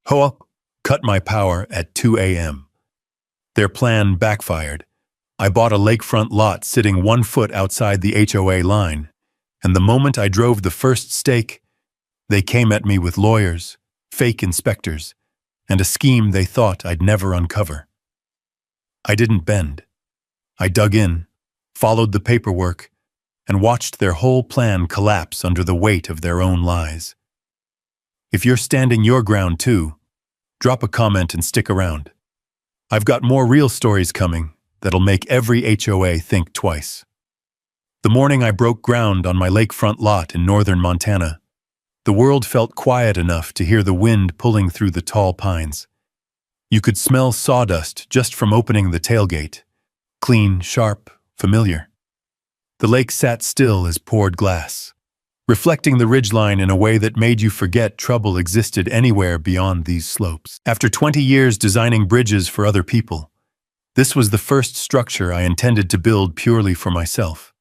HOA cut my power at 2 a.m. Their plan backfired. I bought a lakefront lot sitting 1 foot outside the HOA line, and the moment I drove the first stake, they came at me with lawyers, fake inspectors, and a scheme they thought I'd never uncover. I didn't bend. I dug in, followed the paperwork, and watched their whole plan collapse under the weight of their own lies. If you're standing your ground too, drop a comment and stick around. I've got more real stories coming that'll make every HOA think twice. The morning I broke ground on my lakefront lot in northern Montana, the world felt quiet enough to hear the wind pulling through the tall pines. You could smell sawdust just from opening the tailgate. Clean, sharp, familiar. The lake sat still as poured glass, reflecting the ridgeline in a way that made you forget trouble existed anywhere beyond these slopes. After 20 years designing bridges for other people, this was the first structure I intended to build purely for myself.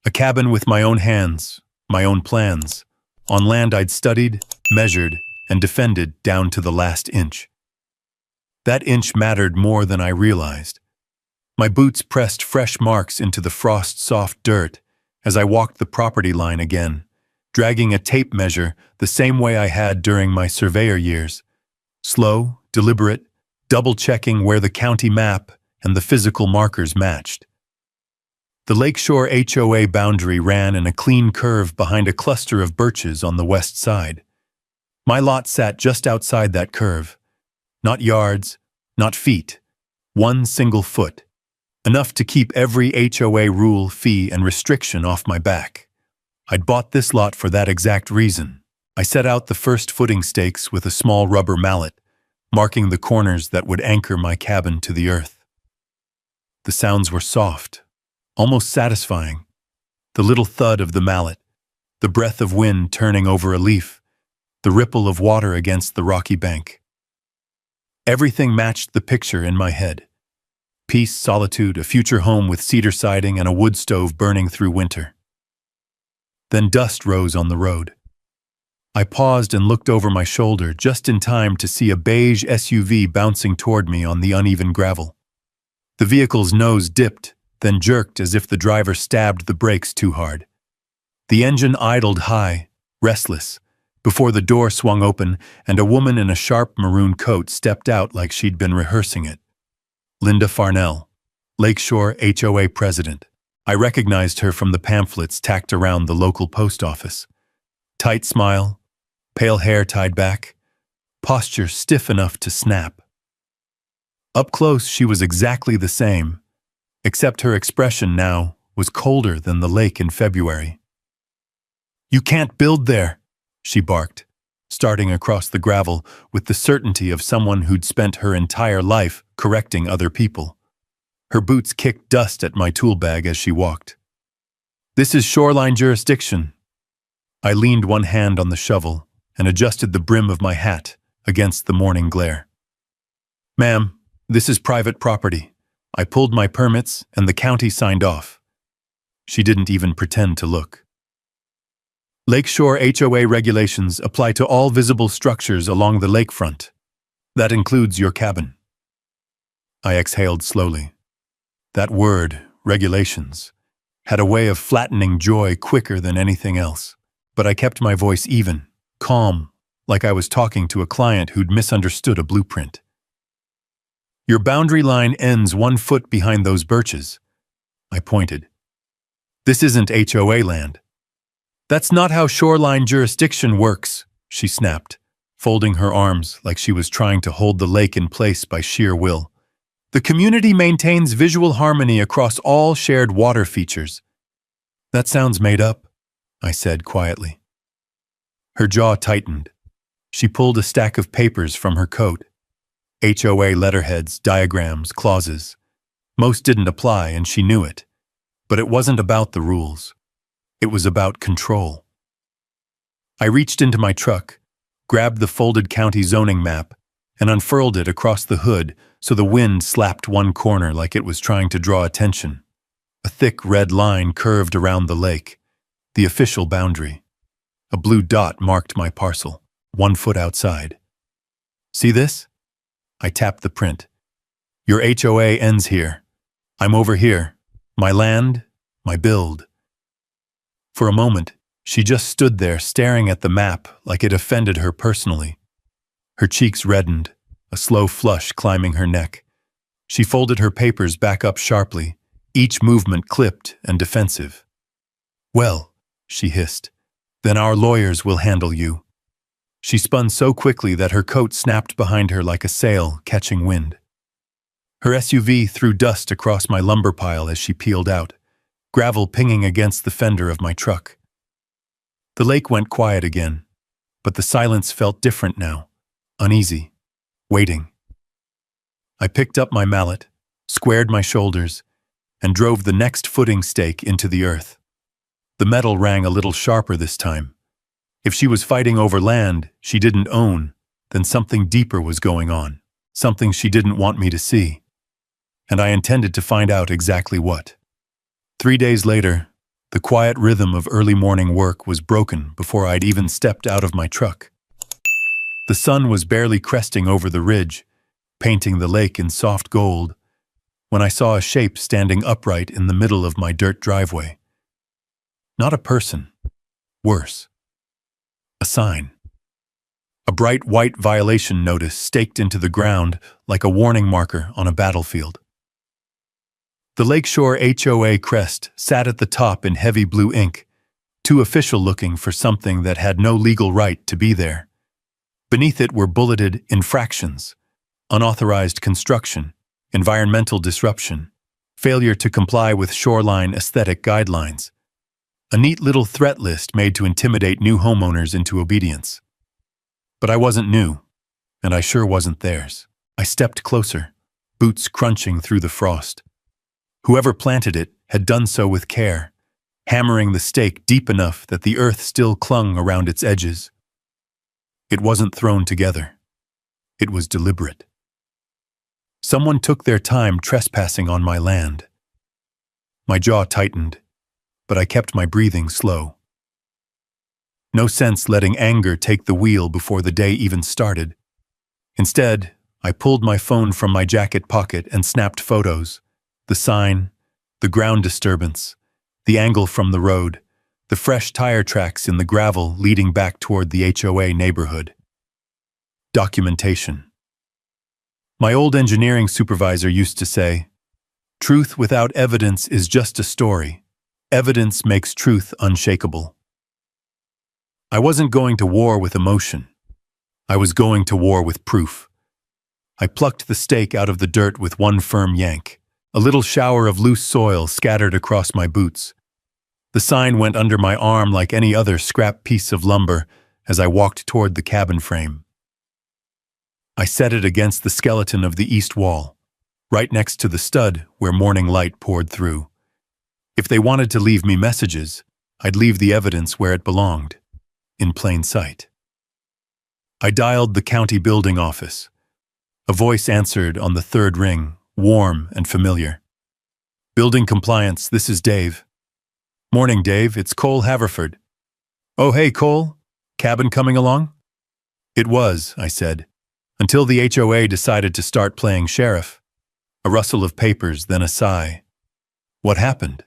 A cabin with my own hands, my own plans, on land I'd studied, measured, and defended down to the last inch. That inch mattered more than I realized. My boots pressed fresh marks into the frost-soft dirt as I walked the property line again, dragging a tape measure the same way I had during my surveyor years. Slow, deliberate, double-checking where the county map and the physical markers matched. The Lakeshore HOA boundary ran in a clean curve behind a cluster of birches on the west side. My lot sat just outside that curve. Not yards, not feet, 1 single foot. Enough to keep every HOA rule, fee, and restriction off my back. I'd bought this lot for that exact reason. I set out the first footing stakes with a small rubber mallet, marking the corners that would anchor my cabin to the earth. The sounds were soft, almost satisfying. The little thud of the mallet, the breath of wind turning over a leaf, the ripple of water against the rocky bank. Everything matched the picture in my head. Peace, solitude, a future home with cedar siding and a wood stove burning through winter. Then dust rose on the road. I paused and looked over my shoulder just in time to see a beige SUV bouncing toward me on the uneven gravel. The vehicle's nose dipped, then jerked as if the driver stabbed the brakes too hard. The engine idled high, restless, before the door swung open and a woman in a sharp maroon coat stepped out like she'd been rehearsing it. Linda Farnell, Lakeshore HOA president. I recognized her from the pamphlets tacked around the local post office. Tight smile, pale hair tied back, posture stiff enough to snap. Up close, she was exactly the same, except her expression now was colder than the lake in February. "You can't build there," she barked, starting across the gravel with the certainty of someone who'd spent her entire life correcting other people. Her boots kicked dust at my tool bag as she walked. "This is shoreline jurisdiction." I leaned one hand on the shovel and adjusted the brim of my hat against the morning glare. "Ma'am, this is private property. I pulled my permits and the county signed off." She didn't even pretend to look. Lakeshore HOA regulations apply to all visible structures along the lakefront. That includes your cabin. I exhaled slowly. That word, regulations, had a way of flattening joy quicker than anything else. But I kept my voice even, calm, like I was talking to a client who'd misunderstood a blueprint. "Your boundary line ends 1 foot behind those birches." I pointed. "This isn't HOA land." "That's not how shoreline jurisdiction works," she snapped, folding her arms like she was trying to hold the lake in place by sheer will. "The community maintains visual harmony across all shared water features." "That sounds made up," I said quietly. Her jaw tightened. She pulled a stack of papers from her coat. HOA letterheads, diagrams, clauses. Most didn't apply, and she knew it. But it wasn't about the rules. It was about control. I reached into my truck, grabbed the folded county zoning map, and unfurled it across the hood so the wind slapped one corner like it was trying to draw attention. A thick red line curved around the lake, the official boundary. A blue dot marked my parcel, 1 foot outside. See this? I tapped the print. Your HOA ends here. I'm over here. My land, my build. For a moment, she just stood there staring at the map like it offended her personally. Her cheeks reddened, a slow flush climbing her neck. She folded her papers back up sharply, each movement clipped and defensive. Well, she hissed, then our lawyers will handle you. She spun so quickly that her coat snapped behind her like a sail catching wind. Her SUV threw dust across my lumber pile as she peeled out, gravel pinging against the fender of my truck. The lake went quiet again, but the silence felt different now, uneasy, waiting. I picked up my mallet, squared my shoulders, and drove the next footing stake into the earth. The metal rang a little sharper this time. If she was fighting over land she didn't own, then something deeper was going on, something she didn't want me to see. And I intended to find out exactly what. 3 days later, the quiet rhythm of early morning work was broken before I'd even stepped out of my truck. The sun was barely cresting over the ridge, painting the lake in soft gold, when I saw a shape standing upright in the middle of my dirt driveway. Not a person. Worse. A sign. A bright white violation notice staked into the ground like a warning marker on a battlefield. The Lakeshore HOA crest sat at the top in heavy blue ink, too official looking for something that had no legal right to be there. Beneath it were bulleted infractions: unauthorized construction, environmental disruption, failure to comply with shoreline aesthetic guidelines. A neat little threat list made to intimidate new homeowners into obedience. But I wasn't new, and I sure wasn't theirs. I stepped closer, boots crunching through the frost. Whoever planted it had done so with care, hammering the stake deep enough that the earth still clung around its edges. It wasn't thrown together. It was deliberate. Someone took their time trespassing on my land. My jaw tightened, but I kept my breathing slow. No sense letting anger take the wheel before the day even started. Instead, I pulled my phone from my jacket pocket and snapped photos. The sign, the ground disturbance, the angle from the road, the fresh tire tracks in the gravel leading back toward the HOA neighborhood. Documentation. My old engineering supervisor used to say, "Truth without evidence is just a story. Evidence makes truth unshakable." I wasn't going to war with emotion. I was going to war with proof. I plucked the stake out of the dirt with one firm yank. A little shower of loose soil scattered across my boots. The sign went under my arm like any other scrap piece of lumber as I walked toward the cabin frame. I set it against the skeleton of the east wall, right next to the stud where morning light poured through. If they wanted to leave me messages, I'd leave the evidence where it belonged, in plain sight. I dialed the county building office. A voice answered on the third ring, warm and familiar. "Building compliance, this is Dave." "Morning, Dave, it's Cole Haverford." "Oh, hey, Cole. Cabin coming along?" "It was," I said, until the HOA decided to start playing sheriff. A rustle of papers, then a sigh. "What happened?"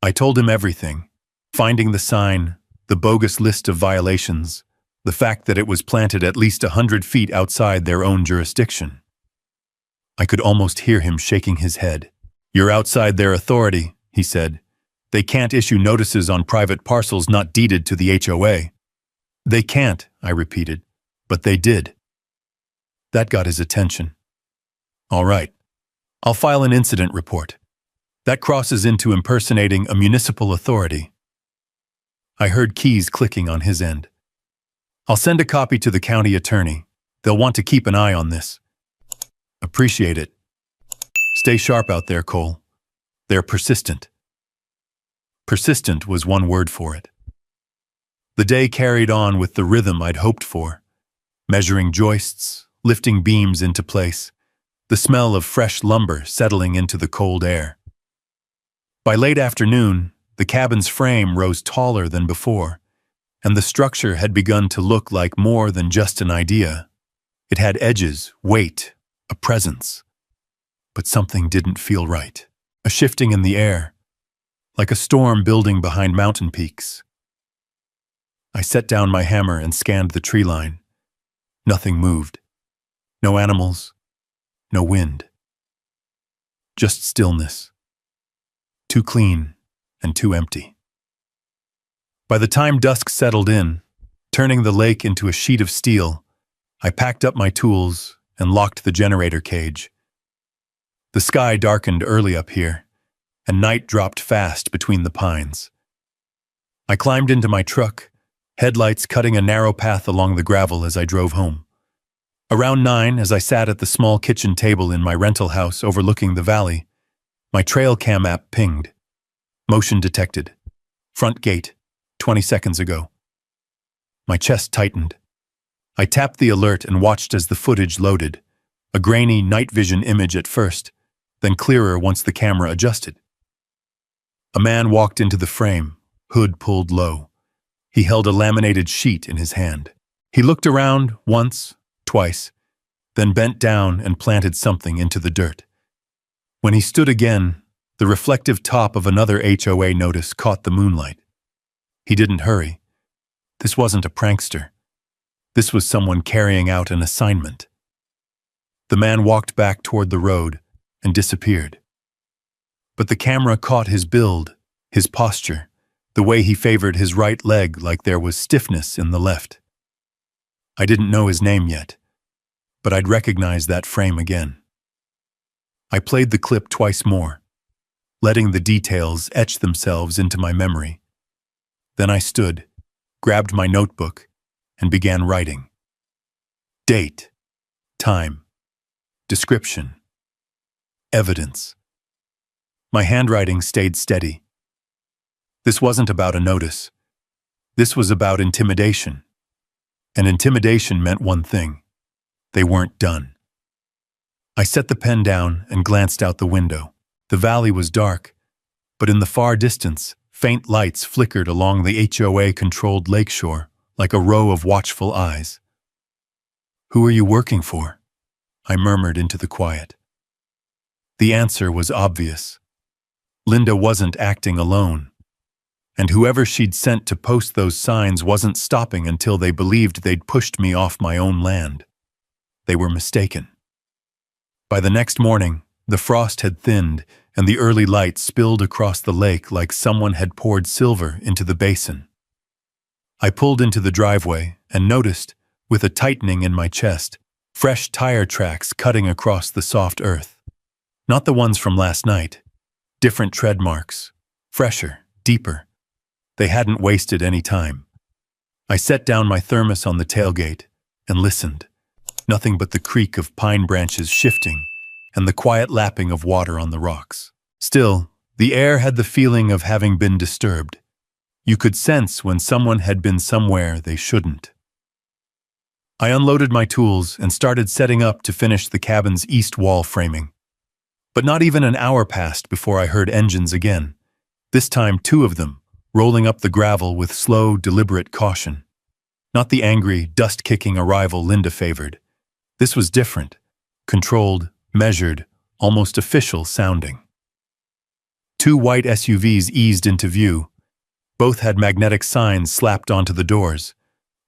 I told him everything. Finding the sign, the bogus list of violations, the fact that it was planted at least 100 feet outside their own jurisdiction. I could almost hear him shaking his head. "You're outside their authority," he said. "They can't issue notices on private parcels not deeded to the HOA." "They can't," I repeated, "but they did." That got his attention. "All right, I'll file an incident report. That crosses into impersonating a municipal authority." I heard keys clicking on his end. "I'll send a copy to the county attorney. They'll want to keep an eye on this." "Appreciate it. Stay sharp out there, Cole. They're persistent." Persistent was one word for it. The day carried on with the rhythm I'd hoped for, measuring joists, lifting beams into place, the smell of fresh lumber settling into the cold air. By late afternoon, the cabin's frame rose taller than before, and the structure had begun to look like more than just an idea. It had edges, weight, a presence. But something didn't feel right. A shifting in the air, like a storm building behind mountain peaks. I set down my hammer and scanned the tree line. Nothing moved. No animals, no wind. Just stillness. Too clean and too empty. By the time dusk settled in, turning the lake into a sheet of steel, I packed up my tools and locked the generator cage. The sky darkened early up here, and night dropped fast between the pines. I climbed into my truck, headlights cutting a narrow path along the gravel as I drove home. Around 9, as I sat at the small kitchen table in my rental house overlooking the valley, my trail cam app pinged. Motion detected. Front gate, 20 seconds ago. My chest tightened. I tapped the alert and watched as the footage loaded, a grainy night vision image at first, then clearer once the camera adjusted. A man walked into the frame, hood pulled low. He held a laminated sheet in his hand. He looked around once, twice, then bent down and planted something into the dirt. When he stood again, the reflective top of another HOA notice caught the moonlight. He didn't hurry. This wasn't a prankster. This was someone carrying out an assignment. The man walked back toward the road and disappeared. But the camera caught his build, his posture, the way he favored his right leg like there was stiffness in the left. I didn't know his name yet, but I'd recognize that frame again. I played the clip twice more, letting the details etch themselves into my memory. Then I stood, grabbed my notebook, and began writing. Date, time, description, evidence. My handwriting stayed steady. This wasn't about a notice. This was about intimidation. And intimidation meant one thing. They weren't done. I set the pen down and glanced out the window. The valley was dark, but in the far distance, faint lights flickered along the HOA-controlled lakeshore like a row of watchful eyes. "Who are you working for?" I murmured into the quiet. The answer was obvious. Linda wasn't acting alone. And whoever she'd sent to post those signs wasn't stopping until they believed they'd pushed me off my own land. They were mistaken. By the next morning, the frost had thinned and the early light spilled across the lake like someone had poured silver into the basin. I pulled into the driveway and noticed, with a tightening in my chest, fresh tire tracks cutting across the soft earth. Not the ones from last night. Different tread marks. Fresher, deeper. They hadn't wasted any time. I set down my thermos on the tailgate and listened. Nothing but the creak of pine branches shifting and the quiet lapping of water on the rocks. Still, the air had the feeling of having been disturbed. You could sense when someone had been somewhere they shouldn't. I unloaded my tools and started setting up to finish the cabin's east wall framing. But not even an hour passed before I heard engines again, this time 2 of them, rolling up the gravel with slow, deliberate caution. Not the angry, dust-kicking arrival Linda favored. This was different, controlled, measured, almost official sounding. 2 white SUVs eased into view. Both had magnetic signs slapped onto the doors.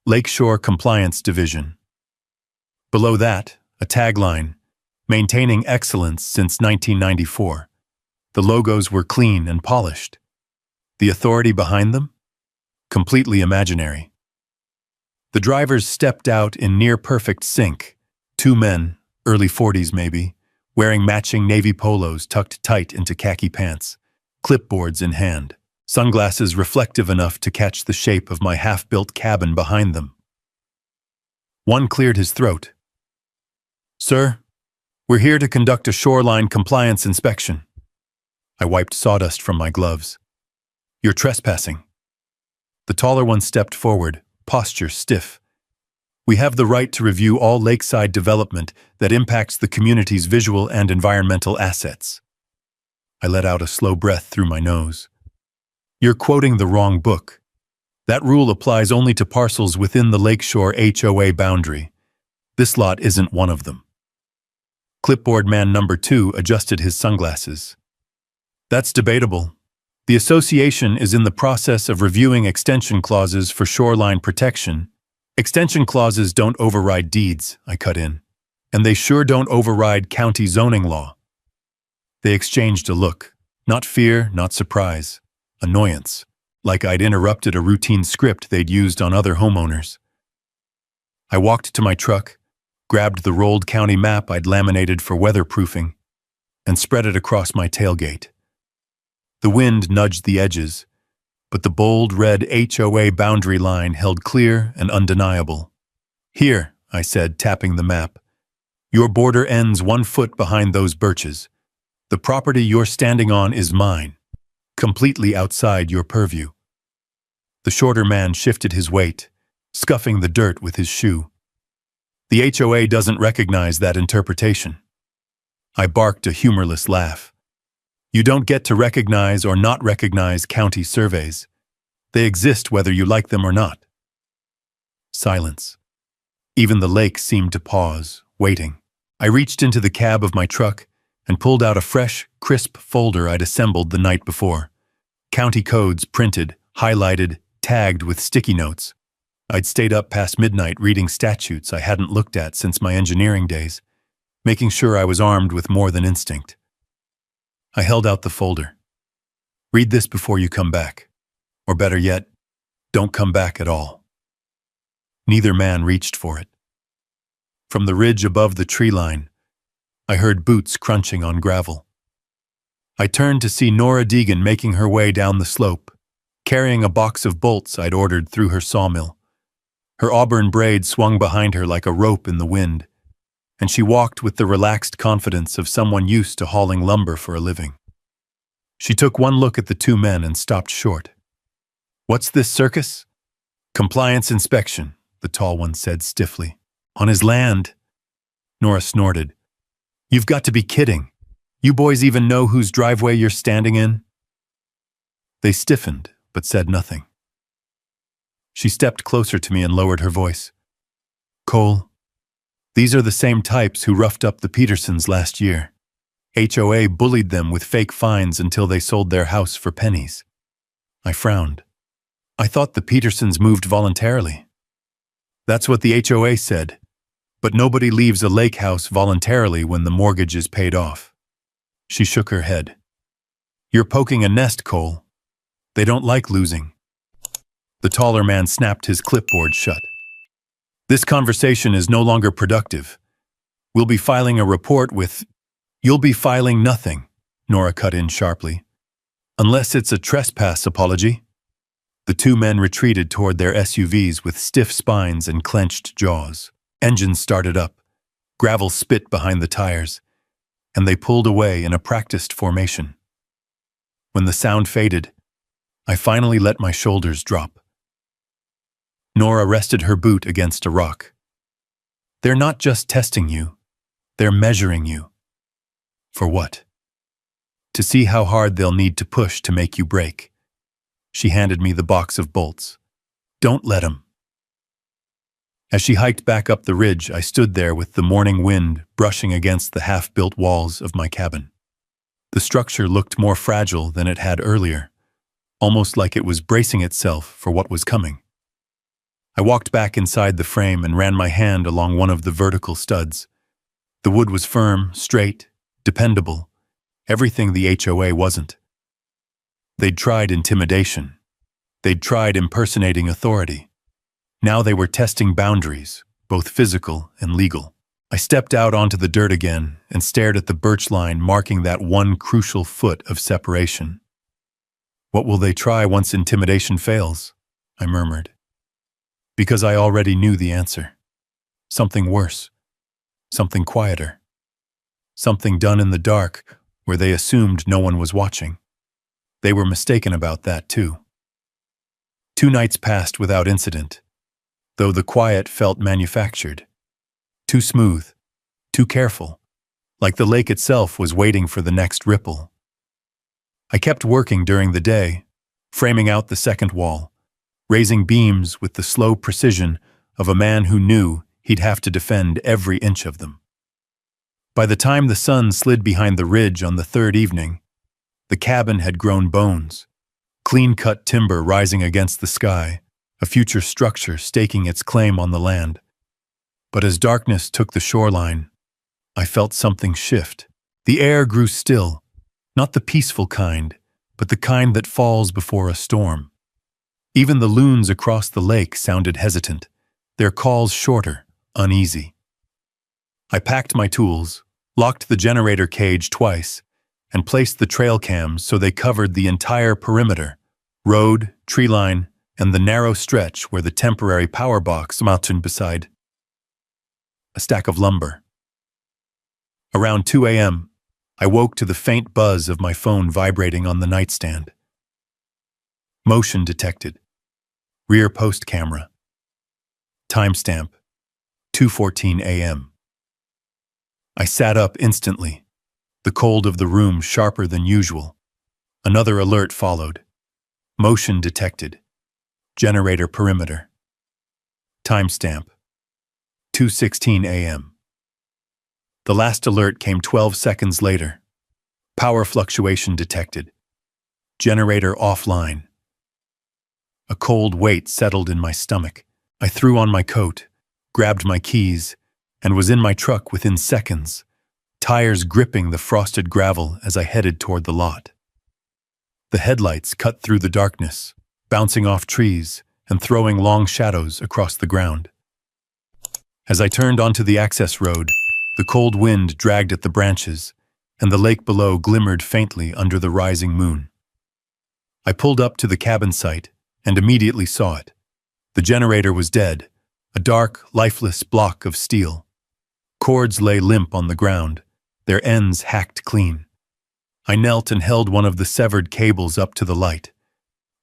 Lakeshore Compliance Division. Below that, a tagline, maintaining excellence since 1994. The logos were clean and polished. The authority behind them? Completely imaginary. The drivers stepped out in near-perfect sync. 2 men, early 40s maybe, wearing matching navy polos tucked tight into khaki pants, clipboards in hand, sunglasses reflective enough to catch the shape of my half-built cabin behind them. One cleared his throat. "Sir, we're here to conduct a shoreline compliance inspection." I wiped sawdust from my gloves. "You're trespassing." The taller one stepped forward, posture stiff. "We have the right to review all lakeside development that impacts the community's visual and environmental assets." I let out a slow breath through my nose. "You're quoting the wrong book. That rule applies only to parcels within the Lakeshore HOA boundary. This lot isn't one of them. Clipboard man number 2 adjusted his sunglasses. That's debatable. The association is in the process of reviewing extension clauses for shoreline protection. Extension clauses don't override deeds, I cut in. And they sure don't override county zoning law. They exchanged a look. Not fear, not surprise. Annoyance. Like I'd interrupted a routine script they'd used on other homeowners. I walked to my truck, grabbed the rolled county map I'd laminated for weatherproofing, and spread it across my tailgate. The wind nudged the edges, but the bold red HOA boundary line held clear and undeniable. Here, I said, tapping the map. Your border ends 1 foot behind those birches. The property you're standing on is mine, completely outside your purview. The shorter man shifted his weight, scuffing the dirt with his shoe. The HOA doesn't recognize that interpretation. I barked a humorless laugh. You don't get to recognize or not recognize county surveys. They exist whether you like them or not. Silence. Even the lake seemed to pause, waiting. I reached into the cab of my truck and pulled out a fresh, crisp folder I'd assembled the night before. County codes printed, highlighted, tagged with sticky notes. I'd stayed up past midnight reading statutes I hadn't looked at since my engineering days, making sure I was armed with more than instinct. I held out the folder. Read this before you come back. Or better yet, don't come back at all. Neither man reached for it. From the ridge above the tree line, I heard boots crunching on gravel. I turned to see Nora Deegan making her way down the slope, carrying a box of bolts I'd ordered through her sawmill. Her auburn braid swung behind her like a rope in the wind, and she walked with the relaxed confidence of someone used to hauling lumber for a living. She took one look at the 2 men and stopped short. What's this circus? Compliance inspection, the tall one said stiffly. On his land? Nora snorted. You've got to be kidding. You boys even know whose driveway you're standing in? They stiffened, but said nothing. She stepped closer to me and lowered her voice. Cole, these are the same types who roughed up the Petersons last year. HOA bullied them with fake fines until they sold their house for pennies. I frowned. I thought the Petersons moved voluntarily. That's what the HOA said, but nobody leaves a lake house voluntarily when the mortgage is paid off. She shook her head. You're poking a nest, Cole. They don't like losing. The taller man snapped his clipboard shut. This conversation is no longer productive. We'll be filing a report with... You'll be filing nothing, Nora cut in sharply. Unless it's a trespass apology. The 2 men retreated toward their SUVs with stiff spines and clenched jaws. Engines started up. Gravel spit behind the tires, and they pulled away in a practiced formation. When the sound faded, I finally let my shoulders drop. Nora rested her boot against a rock. They're not just testing you, they're measuring you. For what? To see how hard they'll need to push to make you break. She handed me the box of bolts. Don't let 'em. As she hiked back up the ridge, I stood there with the morning wind brushing against the half-built walls of my cabin. The structure looked more fragile than it had earlier, almost like it was bracing itself for what was coming. I walked back inside the frame and ran my hand along one of the vertical studs. The wood was firm, straight, dependable, everything the HOA wasn't. They'd tried intimidation. They'd tried impersonating authority. Now they were testing boundaries, both physical and legal. I stepped out onto the dirt again and stared at the birch line marking that 1 crucial foot of separation. What will they try once intimidation fails? I murmured. Because I already knew the answer. Something worse. Something quieter. Something done in the dark where they assumed no one was watching. They were mistaken about that too. 2 nights passed without incident, though the quiet felt manufactured. Too smooth, too careful, like the lake itself was waiting for the next ripple. I kept working during the day, framing out the second wall, raising beams with the slow precision of a man who knew he'd have to defend every inch of them. By the time the sun slid behind the ridge on the third evening, the cabin had grown bones, clean-cut timber rising against the sky, a future structure staking its claim on the land. But as darkness took the shoreline, I felt something shift. The air grew still, not the peaceful kind, but the kind that falls before a storm. Even the loons across the lake sounded hesitant, their calls shorter, uneasy. I packed my tools, locked the generator cage twice, and placed the trail cams so they covered the entire perimeter, road, tree line, and the narrow stretch where the temporary power box mounted beside a stack of lumber. Around 2 a.m., I woke to the faint buzz of my phone vibrating on the nightstand. Motion detected. Rear post camera. Timestamp, 2:14 a.m. I sat up instantly, the cold of the room sharper than usual. Another alert followed. Motion detected. Generator perimeter. Timestamp, 2:16 a.m. The last alert came 12 seconds later. Power fluctuation detected. Generator offline. A cold weight settled in my stomach. I threw on my coat, grabbed my keys, and was in my truck within seconds, tires gripping the frosted gravel as I headed toward the lot. The headlights cut through the darkness, bouncing off trees and throwing long shadows across the ground. As I turned onto the access road, the cold wind dragged at the branches, and the lake below glimmered faintly under the rising moon. I pulled up to the cabin site and immediately saw it. The generator was dead, a dark, lifeless block of steel. Cords lay limp on the ground, their ends hacked clean. I knelt and held one of the severed cables up to the light.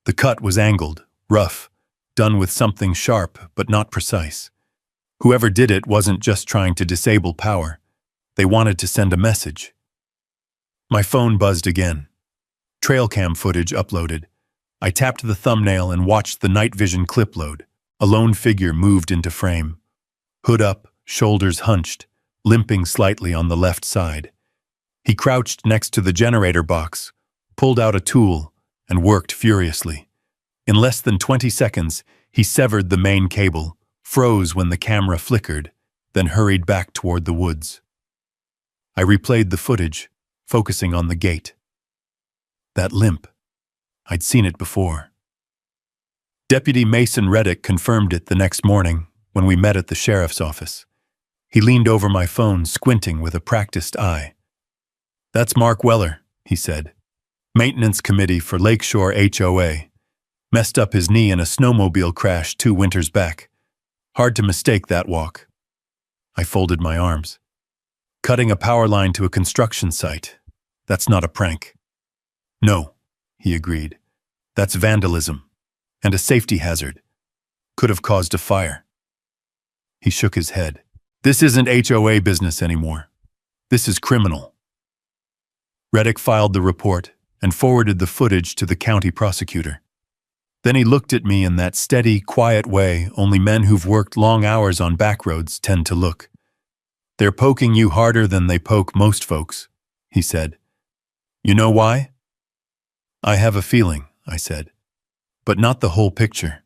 The cut was angled, rough, done with something sharp but not precise. Whoever did it wasn't just trying to disable power. They wanted to send a message. My phone buzzed again. Trail cam footage uploaded. I tapped the thumbnail and watched the night vision clip load. A lone figure moved into frame. Hood up, shoulders hunched, limping slightly on the left side. He crouched next to the generator box, pulled out a tool, and worked furiously. In less than 20 seconds, he severed the main cable, froze when the camera flickered, then hurried back toward the woods. I replayed the footage, focusing on the gate. That limp. I'd seen it before. Deputy Mason Reddick confirmed it the next morning when we met at the sheriff's office. He leaned over my phone, squinting with a practiced eye. "That's Mark Weller," he said. "Maintenance committee for Lakeshore HOA. Messed up his knee in a snowmobile crash 2 winters back. Hard to mistake that walk." I folded my arms. "Cutting a power line to a construction site. That's not a prank." "No," he agreed. "That's vandalism. And a safety hazard. Could have caused a fire." He shook his head. "This isn't HOA business anymore. This is criminal." Reddick filed the report and forwarded the footage to the county prosecutor. Then he looked at me in that steady, quiet way only men who've worked long hours on back roads tend to look. "They're poking you harder than they poke most folks," he said. "You know why?" "I have a feeling," I said. "But not the whole picture."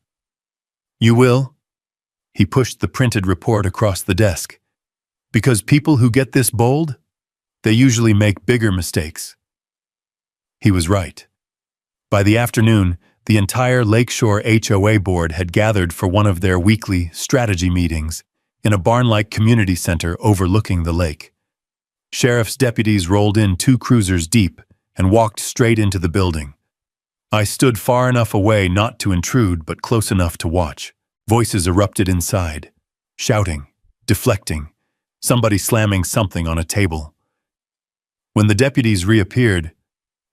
"You will?" He pushed the printed report across the desk. "Because people who get this bold, they usually make bigger mistakes." He was right. By the afternoon, the entire Lakeshore HOA board had gathered for one of their weekly strategy meetings in a barn-like community center overlooking the lake. Sheriff's deputies rolled in 2 cruisers deep and walked straight into the building. I stood far enough away not to intrude, but close enough to watch. Voices erupted inside, shouting, deflecting, somebody slamming something on a table. When the deputies reappeared,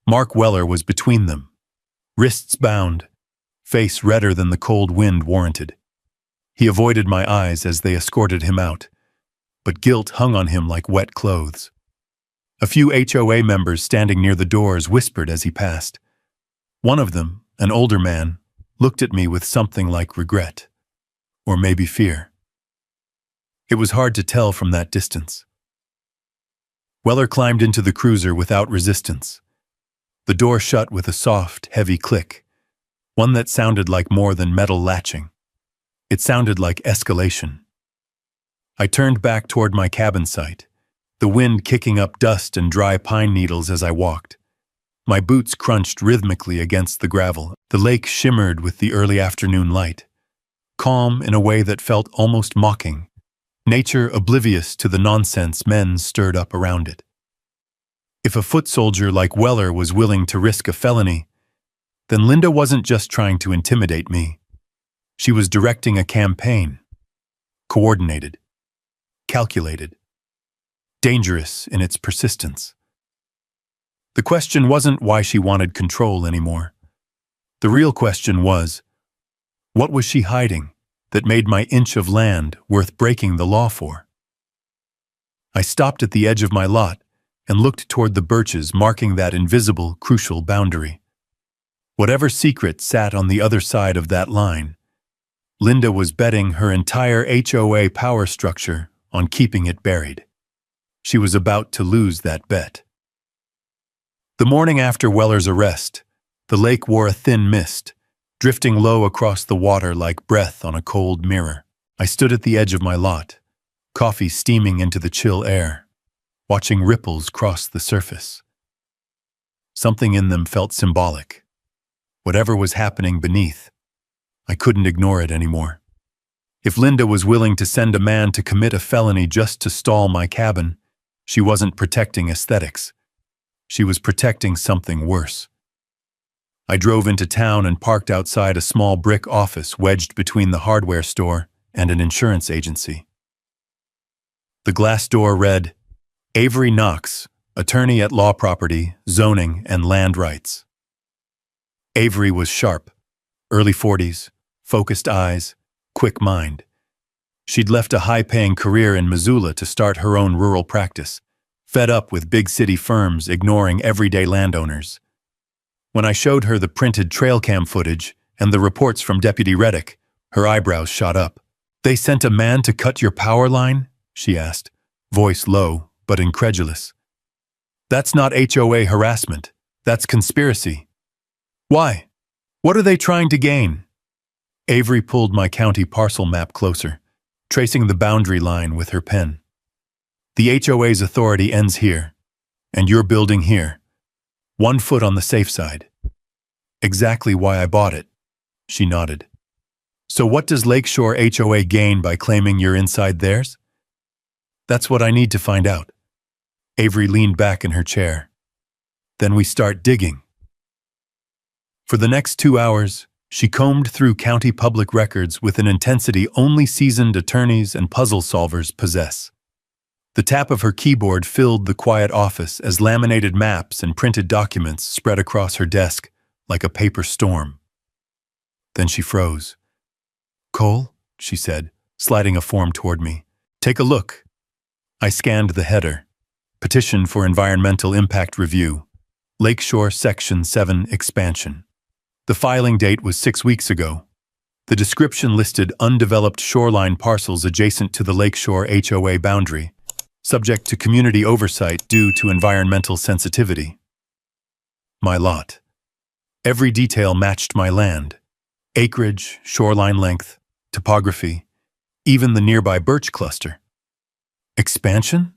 Mark Weller was between them, wrists bound, face redder than the cold wind warranted. He avoided my eyes as they escorted him out, but guilt hung on him like wet clothes. A few HOA members standing near the doors whispered as he passed. One of them, an older man, looked at me with something like regret, or maybe fear. It was hard to tell from that distance. Weller climbed into the cruiser without resistance. The door shut with a soft, heavy click, one that sounded like more than metal latching. It sounded like escalation. I turned back toward my cabin site, the wind kicking up dust and dry pine needles as I walked. My boots crunched rhythmically against the gravel. The lake shimmered with the early afternoon light, calm in a way that felt almost mocking, nature oblivious to the nonsense men stirred up around it. If a foot soldier like Weller was willing to risk a felony, then Linda wasn't just trying to intimidate me. She was directing a campaign, coordinated, calculated, dangerous in its persistence. The question wasn't why she wanted control anymore. The real question was, what was she hiding that made my inch of land worth breaking the law for? I stopped at the edge of my lot and looked toward the birches marking that invisible, crucial boundary. Whatever secret sat on the other side of that line, Linda was betting her entire HOA power structure on keeping it buried. She was about to lose that bet. The morning after Weller's arrest, the lake wore a thin mist, drifting low across the water like breath on a cold mirror. I stood at the edge of my lot, coffee steaming into the chill air, watching ripples cross the surface. Something in them felt symbolic. Whatever was happening beneath, I couldn't ignore it anymore. If Linda was willing to send a man to commit a felony just to stall my cabin, she wasn't protecting aesthetics. She was protecting something worse. I drove into town and parked outside a small brick office wedged between the hardware store and an insurance agency. The glass door read, Avery Knox, attorney at law property, zoning, and land rights. Avery was sharp, early 40s, focused eyes, quick mind. She'd left a high-paying career in Missoula to start her own rural practice, fed up with big city firms ignoring everyday landowners. When I showed her the printed trail cam footage and the reports from Deputy Reddick, her eyebrows shot up. They sent a man to cut your power line? She asked, voice low but incredulous. That's not HOA harassment. That's conspiracy. Why? What are they trying to gain? Avery pulled my county parcel map closer, tracing the boundary line with her pen. The HOA's authority ends here, and you're building here. 1 foot on the safe side. Exactly why I bought it, she nodded. So what does Lakeshore HOA gain by claiming you're inside theirs? That's what I need to find out. Avery leaned back in her chair. Then we start digging. For the next 2 hours, she combed through county public records with an intensity only seasoned attorneys and puzzle solvers possess. The tap of her keyboard filled the quiet office as laminated maps and printed documents spread across her desk like a paper storm. Then she froze. Cole, she said, sliding a form toward me. Take a look. I scanned the header. Petition for Environmental Impact Review. Lakeshore Section 7 Expansion. The filing date was 6 weeks ago. The description listed undeveloped shoreline parcels adjacent to the Lakeshore HOA boundary, subject to community oversight due to environmental sensitivity. My lot. Every detail matched my land. Acreage, shoreline length, topography, even the nearby birch cluster. Expansion?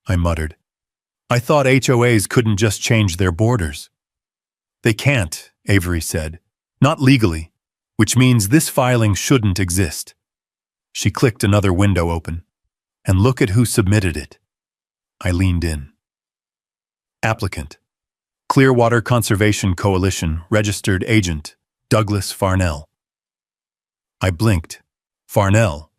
I muttered. I thought HOAs couldn't just change their borders. They can't, Avery said. Not legally, which means this filing shouldn't exist. She clicked another window open. And look at who submitted it. I leaned in. Applicant. Clearwater Conservation Coalition Registered Agent, Douglas Farnell. I blinked. Farnell.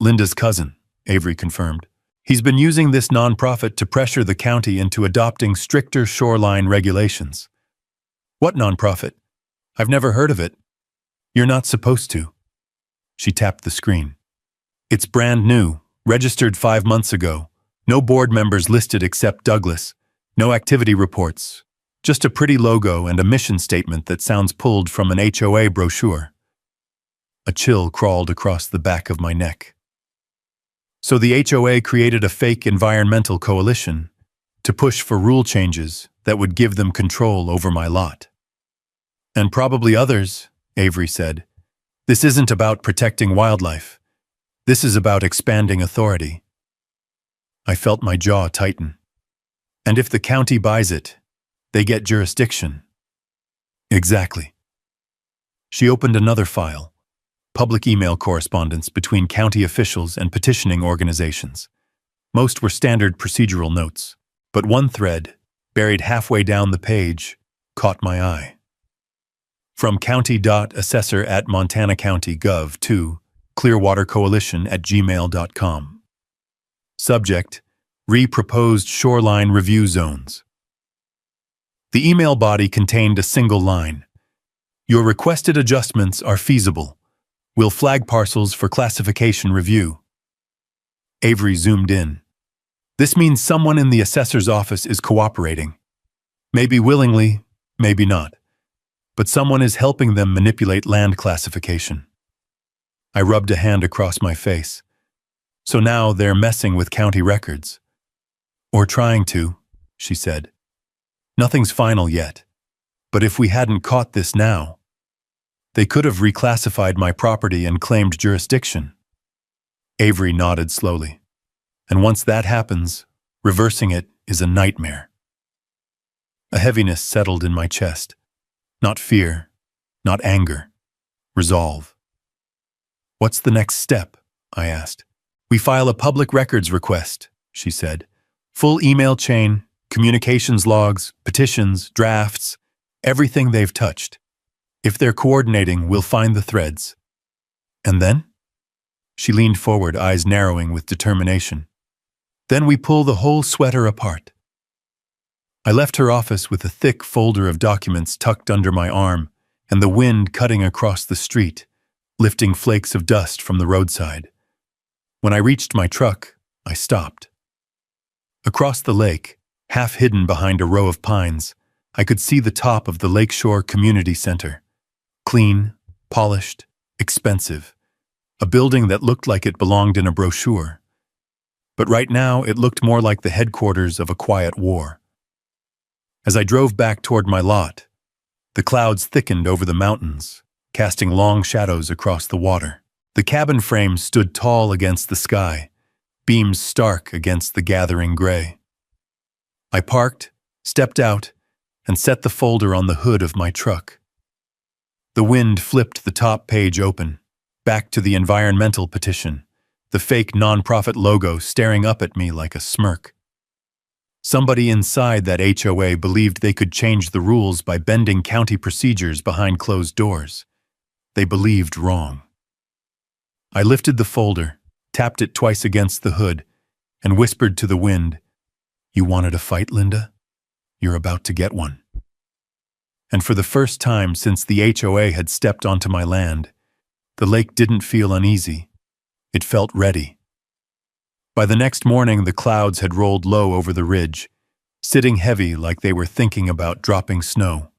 Linda's cousin, Avery confirmed. He's been using this nonprofit to pressure the county into adopting stricter shoreline regulations. What nonprofit? I've never heard of it. You're not supposed to. She tapped the screen. It's brand new, registered 5 months ago. No board members listed except Douglas. No activity reports. Just a pretty logo and a mission statement that sounds pulled from an HOA brochure. A chill crawled across the back of my neck. So the HOA created a fake environmental coalition to push for rule changes that would give them control over my lot. And probably others, Avery said. This isn't about protecting wildlife. This is about expanding authority. I felt my jaw tighten. And if the county buys it, they get jurisdiction. Exactly. She opened another file, public email correspondence between county officials and petitioning organizations. Most were standard procedural notes, but one thread, buried halfway down the page, caught my eye. From county.assessor@montanacounty.gov to clearwatercoalition@gmail.com. Subject: Re-proposed shoreline review zones. The email body contained a single line. Your requested adjustments are feasible. We'll flag parcels for classification review. Avery zoomed in. This means someone in the assessor's office is cooperating. Maybe willingly, maybe not. But someone is helping them manipulate land classification. I rubbed a hand across my face. So now they're messing with county records. Or trying to, she said. Nothing's final yet. But if we hadn't caught this now, they could have reclassified my property and claimed jurisdiction. Avery nodded slowly. And once that happens, reversing it is a nightmare. A heaviness settled in my chest. Not fear, not anger, resolve. What's the next step? I asked. We file a public records request, she said. Full email chain, communications logs, petitions, drafts, everything they've touched. If they're coordinating, we'll find the threads. And then? She leaned forward, eyes narrowing with determination. Then we pull the whole sweater apart. I left her office with a thick folder of documents tucked under my arm and the wind cutting across the street, lifting flakes of dust from the roadside. When I reached my truck, I stopped. Across the lake, half hidden behind a row of pines, I could see the top of the Lakeshore Community Center. Clean, polished, expensive. A building that looked like it belonged in a brochure. But right now, it looked more like the headquarters of a quiet war. As I drove back toward my lot, the clouds thickened over the mountains, casting long shadows across the water. The cabin frame stood tall against the sky, beams stark against the gathering gray. I parked, stepped out, and set the folder on the hood of my truck. The wind flipped the top page open, back to the environmental petition, the fake nonprofit logo staring up at me like a smirk. Somebody inside that HOA believed they could change the rules by bending county procedures behind closed doors. They believed wrong. I lifted the folder, tapped it twice against the hood, and whispered to the wind, "You wanted a fight, Linda? You're about to get one." And for the first time since the HOA had stepped onto my land, the lake didn't feel uneasy. It felt ready. By the next morning, the clouds had rolled low over the ridge, sitting heavy like they were thinking about dropping snow.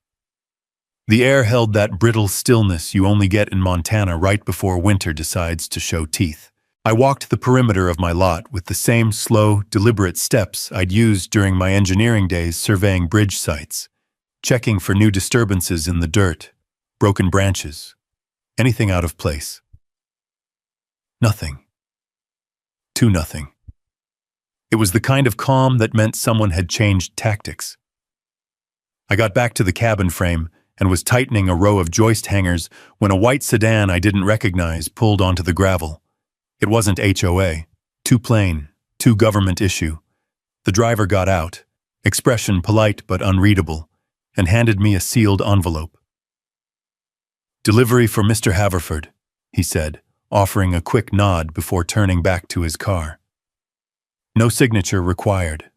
The air held that brittle stillness you only get in Montana right before winter decides to show teeth. I walked the perimeter of my lot with the same slow, deliberate steps I'd used during my engineering days surveying bridge sites, checking for new disturbances in the dirt, broken branches, anything out of place. Nothing. To nothing. It was the kind of calm that meant someone had changed tactics. I got back to the cabin frame and was tightening a row of joist hangers when a white sedan I didn't recognize pulled onto the gravel. It wasn't HOA. Too plain, too government issue. The driver got out, expression polite but unreadable, and handed me a sealed envelope. "Delivery for Mr. Haverford," he said, offering a quick nod before turning back to his car. No signature required.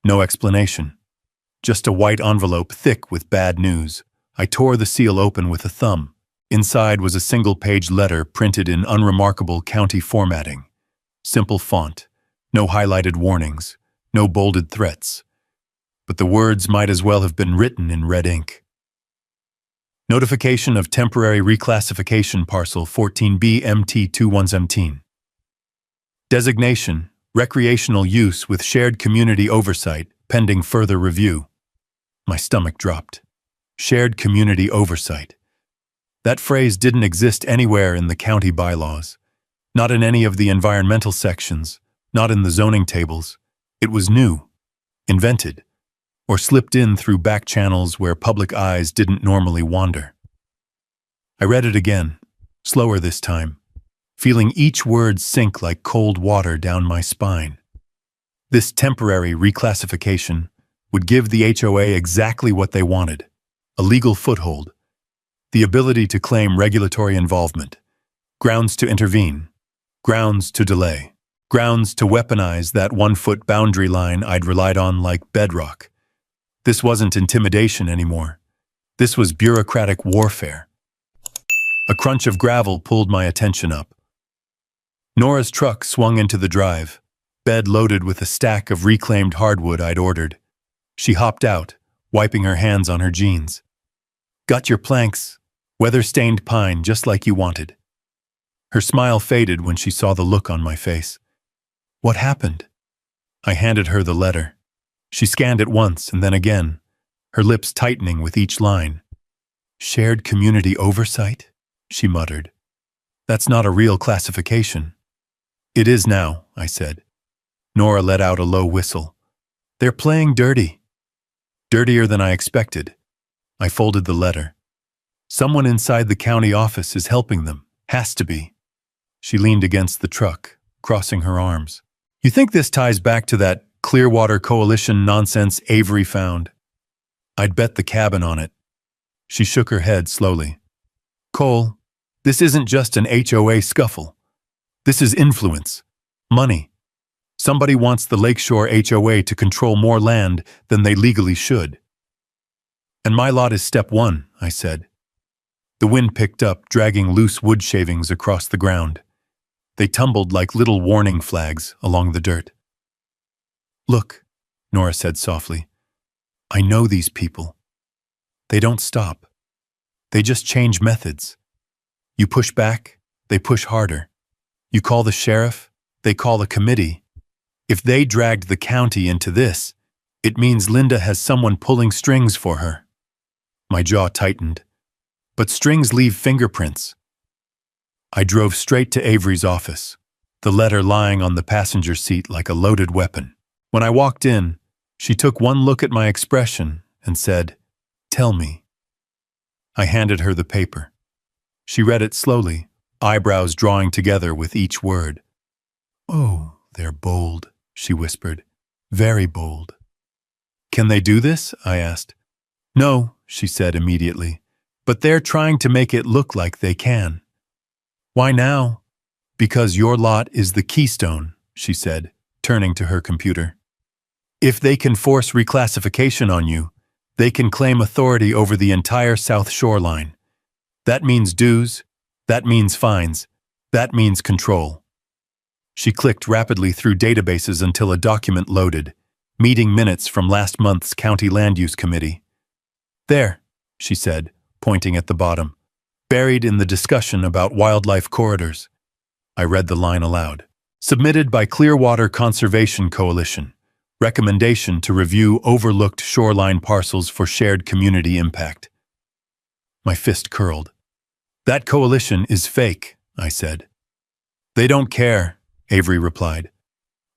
No explanation. Just a white envelope thick with bad news. I tore the seal open with a thumb. Inside was a single-page letter printed in unremarkable county formatting. Simple font, no highlighted warnings, no bolded threats. But the words might as well have been written in red ink. Notification of temporary reclassification parcel 14B MT2117. Designation, recreational use with shared community oversight, pending further review. My stomach dropped. Shared community oversight. That phrase didn't exist anywhere in the county bylaws. Not in any of the environmental sections, not in the zoning tables. It was new, invented, or slipped in through back channels where public eyes didn't normally wander. I read it again, slower this time, feeling each word sink like cold water down my spine. This temporary reclassification would give the HOA exactly what they wanted: a legal foothold, the ability to claim regulatory involvement, grounds to intervene, grounds to delay, grounds to weaponize that 1-foot boundary line I'd relied on like bedrock. This wasn't intimidation anymore. This was bureaucratic warfare. A crunch of gravel pulled my attention up. Nora's truck swung into the drive, bed loaded with a stack of reclaimed hardwood I'd ordered. She hopped out, wiping her hands on her jeans. "Got your planks, weather-stained pine just like you wanted." Her smile faded when she saw the look on my face. "What happened?" I handed her the letter. She scanned it once and then again, her lips tightening with each line. "Shared community oversight?" she muttered. "That's not a real classification." "It is now," I said. Nora let out a low whistle. "They're playing dirty." Dirtier than I expected. I folded the letter. "Someone inside the county office is helping them. Has to be." She leaned against the truck, crossing her arms. "You think this ties back to that Clearwater Coalition nonsense Avery found?" "I'd bet the cabin on it." She shook her head slowly. "Cole, this isn't just an HOA scuffle. This is influence. Money. Somebody wants the Lakeshore HOA to control more land than they legally should." "And my lot is step one," I said. The wind picked up, dragging loose wood shavings across the ground. They tumbled like little warning flags along the dirt. "Look," Nora said softly. "I know these people. They don't stop. They just change methods. You push back, they push harder. You call the sheriff, they call a committee. If they dragged the county into this, it means Linda has someone pulling strings for her." My jaw tightened. But strings leave fingerprints. I drove straight to Avery's office, the letter lying on the passenger seat like a loaded weapon. When I walked in, she took one look at my expression and said, "Tell me." I handed her the paper. She read it slowly, eyebrows drawing together with each word. "Oh, they're bold," she whispered. "Very bold." "Can they do this?" I asked. "No," she said immediately. "But they're trying to make it look like they can." "Why now?" "Because your lot is the keystone," she said, turning to her computer. "If they can force reclassification on you, they can claim authority over the entire South Shoreline. That means dues, that means fines, that means control." She clicked rapidly through databases until a document loaded, meeting minutes from last month's County Land Use Committee. "There," she said, pointing at the bottom, "buried in the discussion about wildlife corridors." I read the line aloud. "Submitted by Clearwater Conservation Coalition. Recommendation to review overlooked shoreline parcels for shared community impact." My fist curled. "That coalition is fake," I said. "They don't care," Avery replied.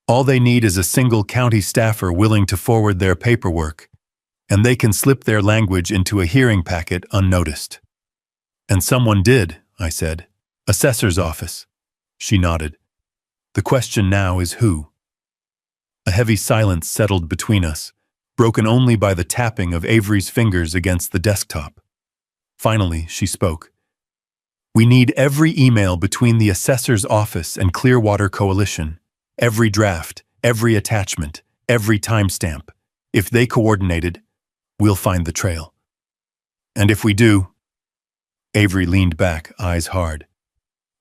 "All they need is a single county staffer willing to forward their paperwork, and they can slip their language into a hearing packet unnoticed." "And someone did," I said. "Assessor's office." She nodded. "The question now is who?" A heavy silence settled between us, broken only by the tapping of Avery's fingers against the desktop. Finally, she spoke. "We need every email between the Assessor's office and Clearwater Coalition, every draft, every attachment, every timestamp. If they coordinated, we'll find the trail. And if we do..." Avery leaned back, eyes hard.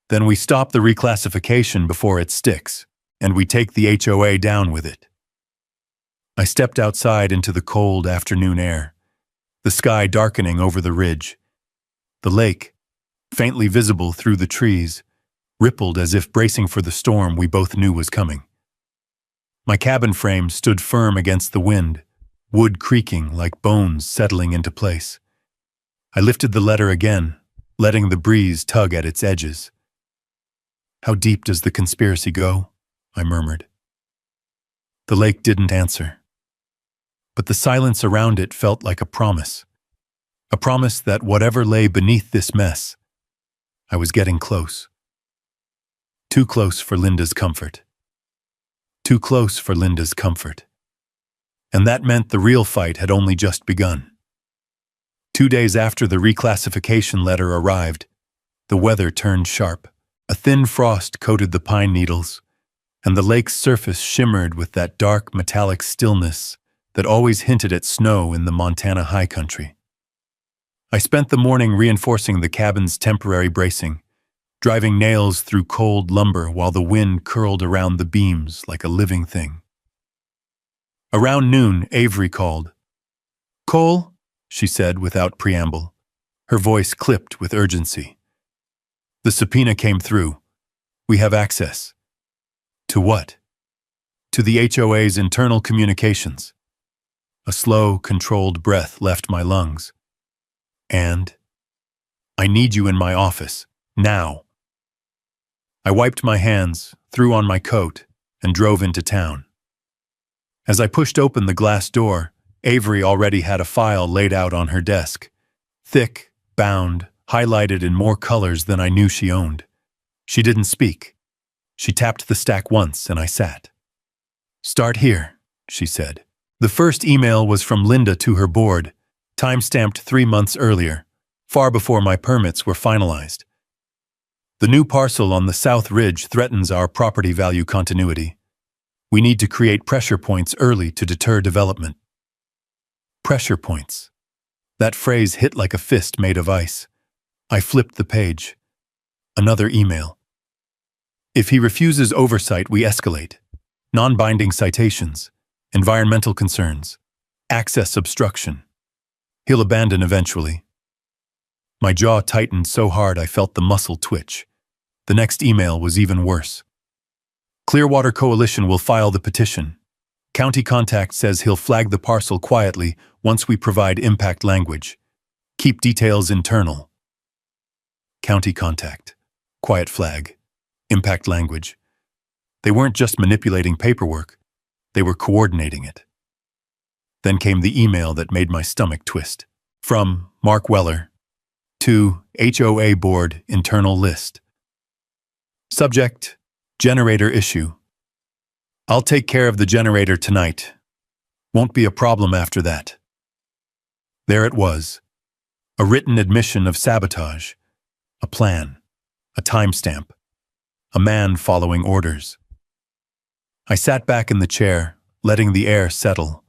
"Then we stop the reclassification before it sticks, and we take the HOA down with it." I stepped outside into the cold afternoon air, the sky darkening over the ridge. The lake, faintly visible through the trees, rippled as if bracing for the storm we both knew was coming. My cabin frame stood firm against the wind, wood creaking like bones settling into place. I lifted the letter again, letting the breeze tug at its edges. "How deep does the conspiracy go?" I murmured. The lake didn't answer, but the silence around it felt like a promise that whatever lay beneath this mess, I was getting close. Too close for Linda's comfort. Too close for Linda's comfort. And that meant the real fight had only just begun. 2 days after the reclassification letter arrived, the weather turned sharp. A thin frost coated the pine needles, and the lake's surface shimmered with that dark metallic stillness that always hinted at snow in the Montana high country. I spent the morning reinforcing the cabin's temporary bracing, driving nails through cold lumber while the wind curled around the beams like a living thing. Around noon, Avery called. "Cole," she said without preamble, her voice clipped with urgency. "The subpoena came through. We have access." "To what?" "To the HOA's internal communications." A slow, controlled breath left my lungs. "And?" "I need you in my office, now." I wiped my hands, threw on my coat, and drove into town. As I pushed open the glass door, Avery already had a file laid out on her desk. Thick, bound, highlighted in more colors than I knew she owned. She didn't speak. She tapped the stack once and I sat. "Start here," she said. The first email was from Linda to her board, time-stamped 3 months earlier, far before my permits were finalized. "The new parcel on the South Ridge threatens our property value continuity. We need to create pressure points early to deter development." Pressure points. That phrase hit like a fist made of ice. I flipped the page. Another email. "If he refuses oversight, we escalate. Non-binding citations, environmental concerns, access obstruction. He'll abandon eventually." My jaw tightened so hard I felt the muscle twitch. The next email was even worse. "Clearwater Coalition will file the petition. County contact says he'll flag the parcel quietly once we provide impact language. Keep details internal." County contact. Quiet flag. Impact language. They weren't just manipulating paperwork. They were coordinating it. Then came the email that made my stomach twist. From Mark Weller to HOA Board Internal List. Subject: Generator issue. "I'll take care of the generator tonight. Won't be a problem after that." There it was. A written admission of sabotage. A plan. A timestamp. A man following orders. I sat back in the chair, letting the air settle.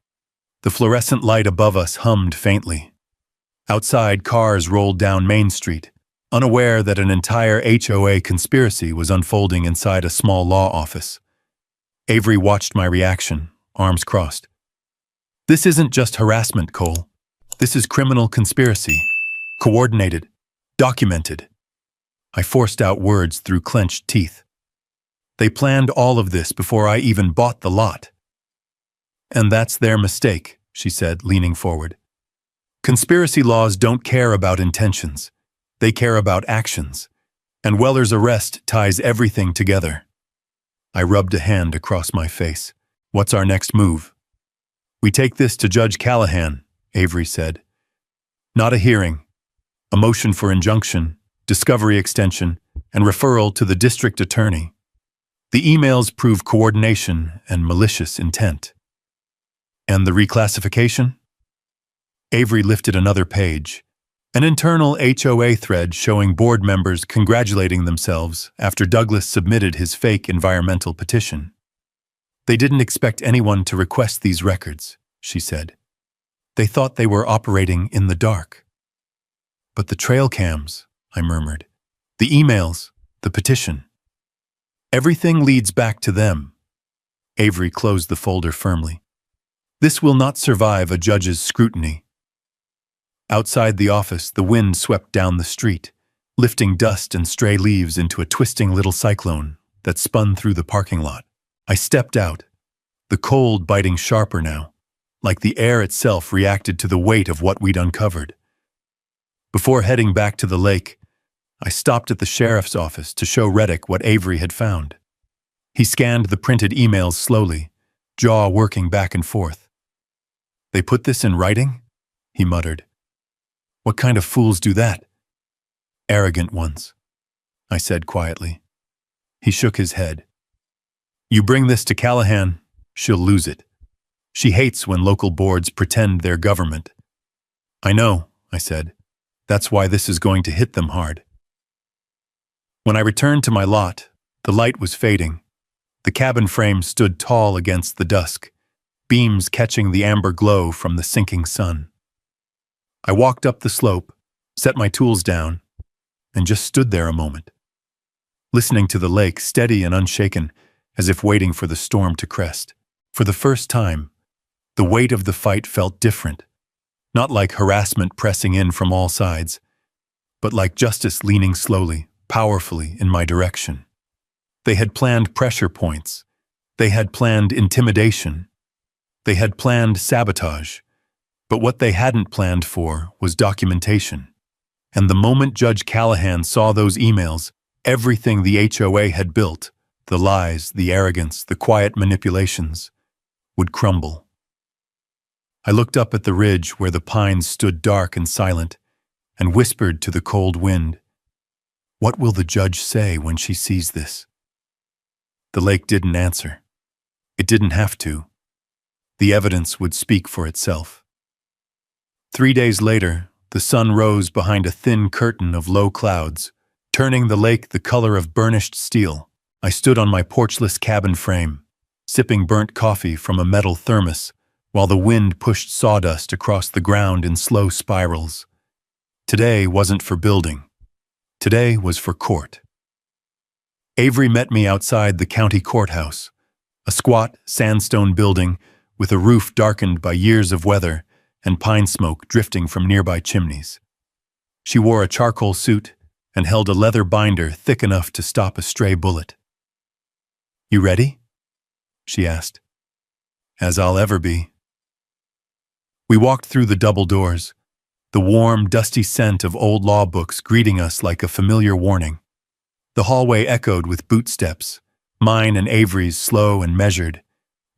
The fluorescent light above us hummed faintly. Outside, cars rolled down Main Street, unaware that an entire HOA conspiracy was unfolding inside a small law office. Avery watched my reaction, arms crossed. "This isn't just harassment, Cole. This is criminal conspiracy. Coordinated. Documented." I forced out words through clenched teeth. "They planned all of this before I even bought the lot." "And that's their mistake," she said, leaning forward. "Conspiracy laws don't care about intentions. They care about actions. And Weller's arrest ties everything together." I rubbed a hand across my face. "What's our next move?" "We take this to Judge Callahan," Avery said. "Not a hearing. A motion for injunction, discovery extension, and referral to the district attorney. The emails prove coordination and malicious intent." "And the reclassification?" Avery lifted another page. An internal HOA thread showing board members congratulating themselves after Douglas submitted his fake environmental petition. "They didn't expect anyone to request these records," she said. "They thought they were operating in the dark." "But the trail cams," I murmured. "The emails, the petition. Everything leads back to them." Avery closed the folder firmly. "This will not survive a judge's scrutiny." Outside the office, the wind swept down the street. lifting dust and stray leaves into a twisting little cyclone that spun through the parking lot. I stepped out, the cold biting sharper now, like the air itself reacted to the weight of what we'd uncovered. Before heading back to the lake, I stopped at the sheriff's office to show Reddick what Avery had found. He scanned the printed emails slowly, jaw working back and forth. "They put this in writing?" he muttered. "What kind of fools do that?" "Arrogant ones," I said quietly. He shook his head. "You bring this to Callahan, she'll lose it. She hates when local boards pretend they're government." "I know," I said. "That's why this is going to hit them hard." When I returned to my lot, the light was fading. The cabin frame stood tall against the dusk, beams catching the amber glow from the sinking sun. I walked up the slope, set my tools down, and just stood there a moment, listening to the lake steady and unshaken, as if waiting for the storm to crest. For the first time, the weight of the fight felt different, not like harassment pressing in from all sides, but like justice leaning slowly, powerfully in my direction. They had planned pressure points. They had planned intimidation. They had planned sabotage. But what they hadn't planned for was documentation. And the moment Judge Callahan saw those emails, everything the HOA had built, the lies, the arrogance, the quiet manipulations, would crumble. I looked up at the ridge where the pines stood dark and silent, and whispered to the cold wind, "What will the judge say when she sees this?" The lake didn't answer. It didn't have to. The evidence would speak for itself. 3 days later, the sun rose behind a thin curtain of low clouds, turning the lake the color of burnished steel. I stood on my porchless cabin frame, sipping burnt coffee from a metal thermos, while the wind pushed sawdust across the ground in slow spirals. Today wasn't for building. Today was for court. Avery met me outside the county courthouse, a squat, sandstone building with a roof darkened by years of weather and pine smoke drifting from nearby chimneys. She wore a charcoal suit and held a leather binder thick enough to stop a stray bullet. "You ready?" she asked. "As I'll ever be." We walked through the double doors, the warm, dusty scent of old law books greeting us like a familiar warning. The hallway echoed with boot steps, mine and Avery's slow and measured,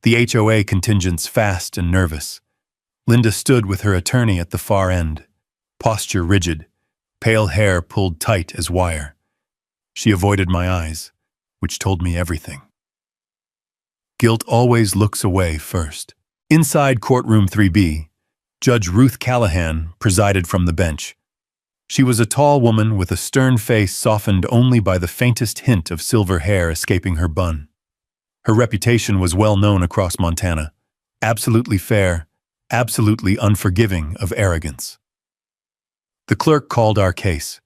the HOA contingent's fast and nervous. Linda stood with her attorney at the far end, posture rigid, pale hair pulled tight as wire. She avoided my eyes, which told me everything. Guilt always looks away first. Inside courtroom 3B, Judge Ruth Callahan presided from the bench. She was a tall woman with a stern face softened only by the faintest hint of silver hair escaping her bun. Her reputation was well known across Montana. Absolutely fair, absolutely unforgiving of arrogance. The clerk called our case.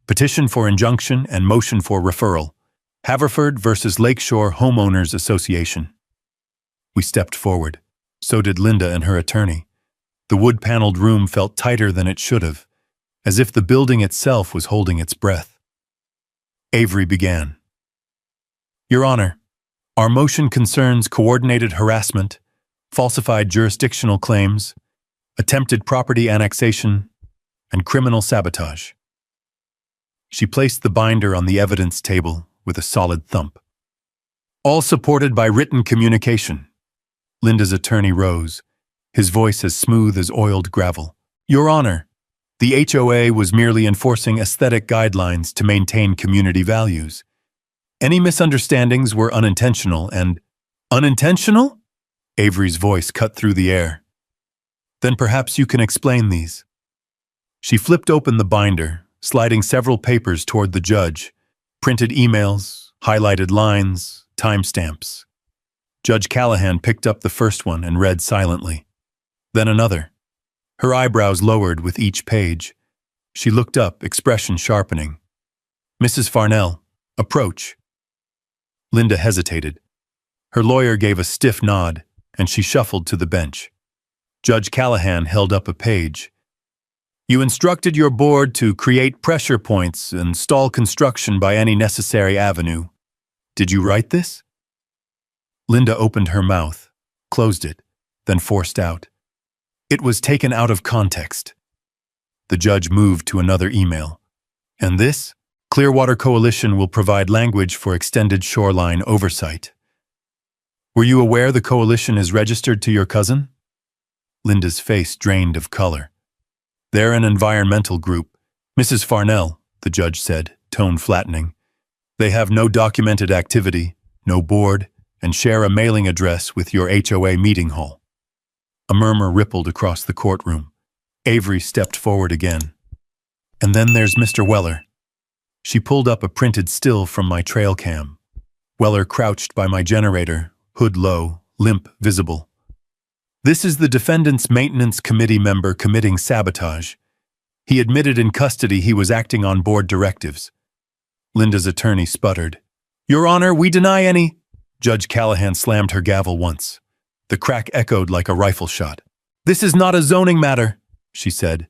Petition for injunction and motion for referral. Haverford versus Lakeshore Homeowners Association. We stepped forward. So did Linda and her attorney. The wood-paneled room felt tighter than it should have, as if the building itself was holding its breath. Avery began. "Your Honor, our motion concerns coordinated harassment, falsified jurisdictional claims, attempted property annexation, and criminal sabotage." She placed the binder on the evidence table with a solid thump. "All supported by written communication." Linda's attorney rose, his voice as smooth as oiled gravel. "Your Honor, the HOA was merely enforcing aesthetic guidelines to maintain community values. Any misunderstandings were unintentional and—" "Unintentional?" Avery's voice cut through the air. "Then perhaps you can explain these." She flipped open the binder, sliding several papers toward the judge, printed emails, highlighted lines, timestamps. Judge Callahan picked up the first one and read silently. Then another. Her eyebrows lowered with each page. She looked up, expression sharpening. "Mrs. Farnell, approach." Linda hesitated. Her lawyer gave a stiff nod, and she shuffled to the bench. Judge Callahan held up a page. You instructed your board to create pressure points and stall construction by any necessary avenue. Did you write this? Linda opened her mouth, closed it, then forced out. It was taken out of context. The judge moved to another email. And this? Clearwater Coalition will provide language for extended shoreline oversight. Were you aware the coalition is registered to your cousin? Linda's face drained of color. They're an environmental group. Mrs. Farnell, the judge said, tone flattening. They have no documented activity, no board, and share a mailing address with your HOA meeting hall. A murmur rippled across the courtroom. Avery stepped forward again. And then there's Mr. Weller. She pulled up a printed still from my trail cam. Weller crouched by my generator, hood low, limp visible. This is the defendant's maintenance committee member committing sabotage. He admitted in custody he was acting on board directives. Linda's attorney sputtered. Your Honor, we deny any... Judge Callahan slammed her gavel once. The crack echoed like a rifle shot. This is not a zoning matter, she said,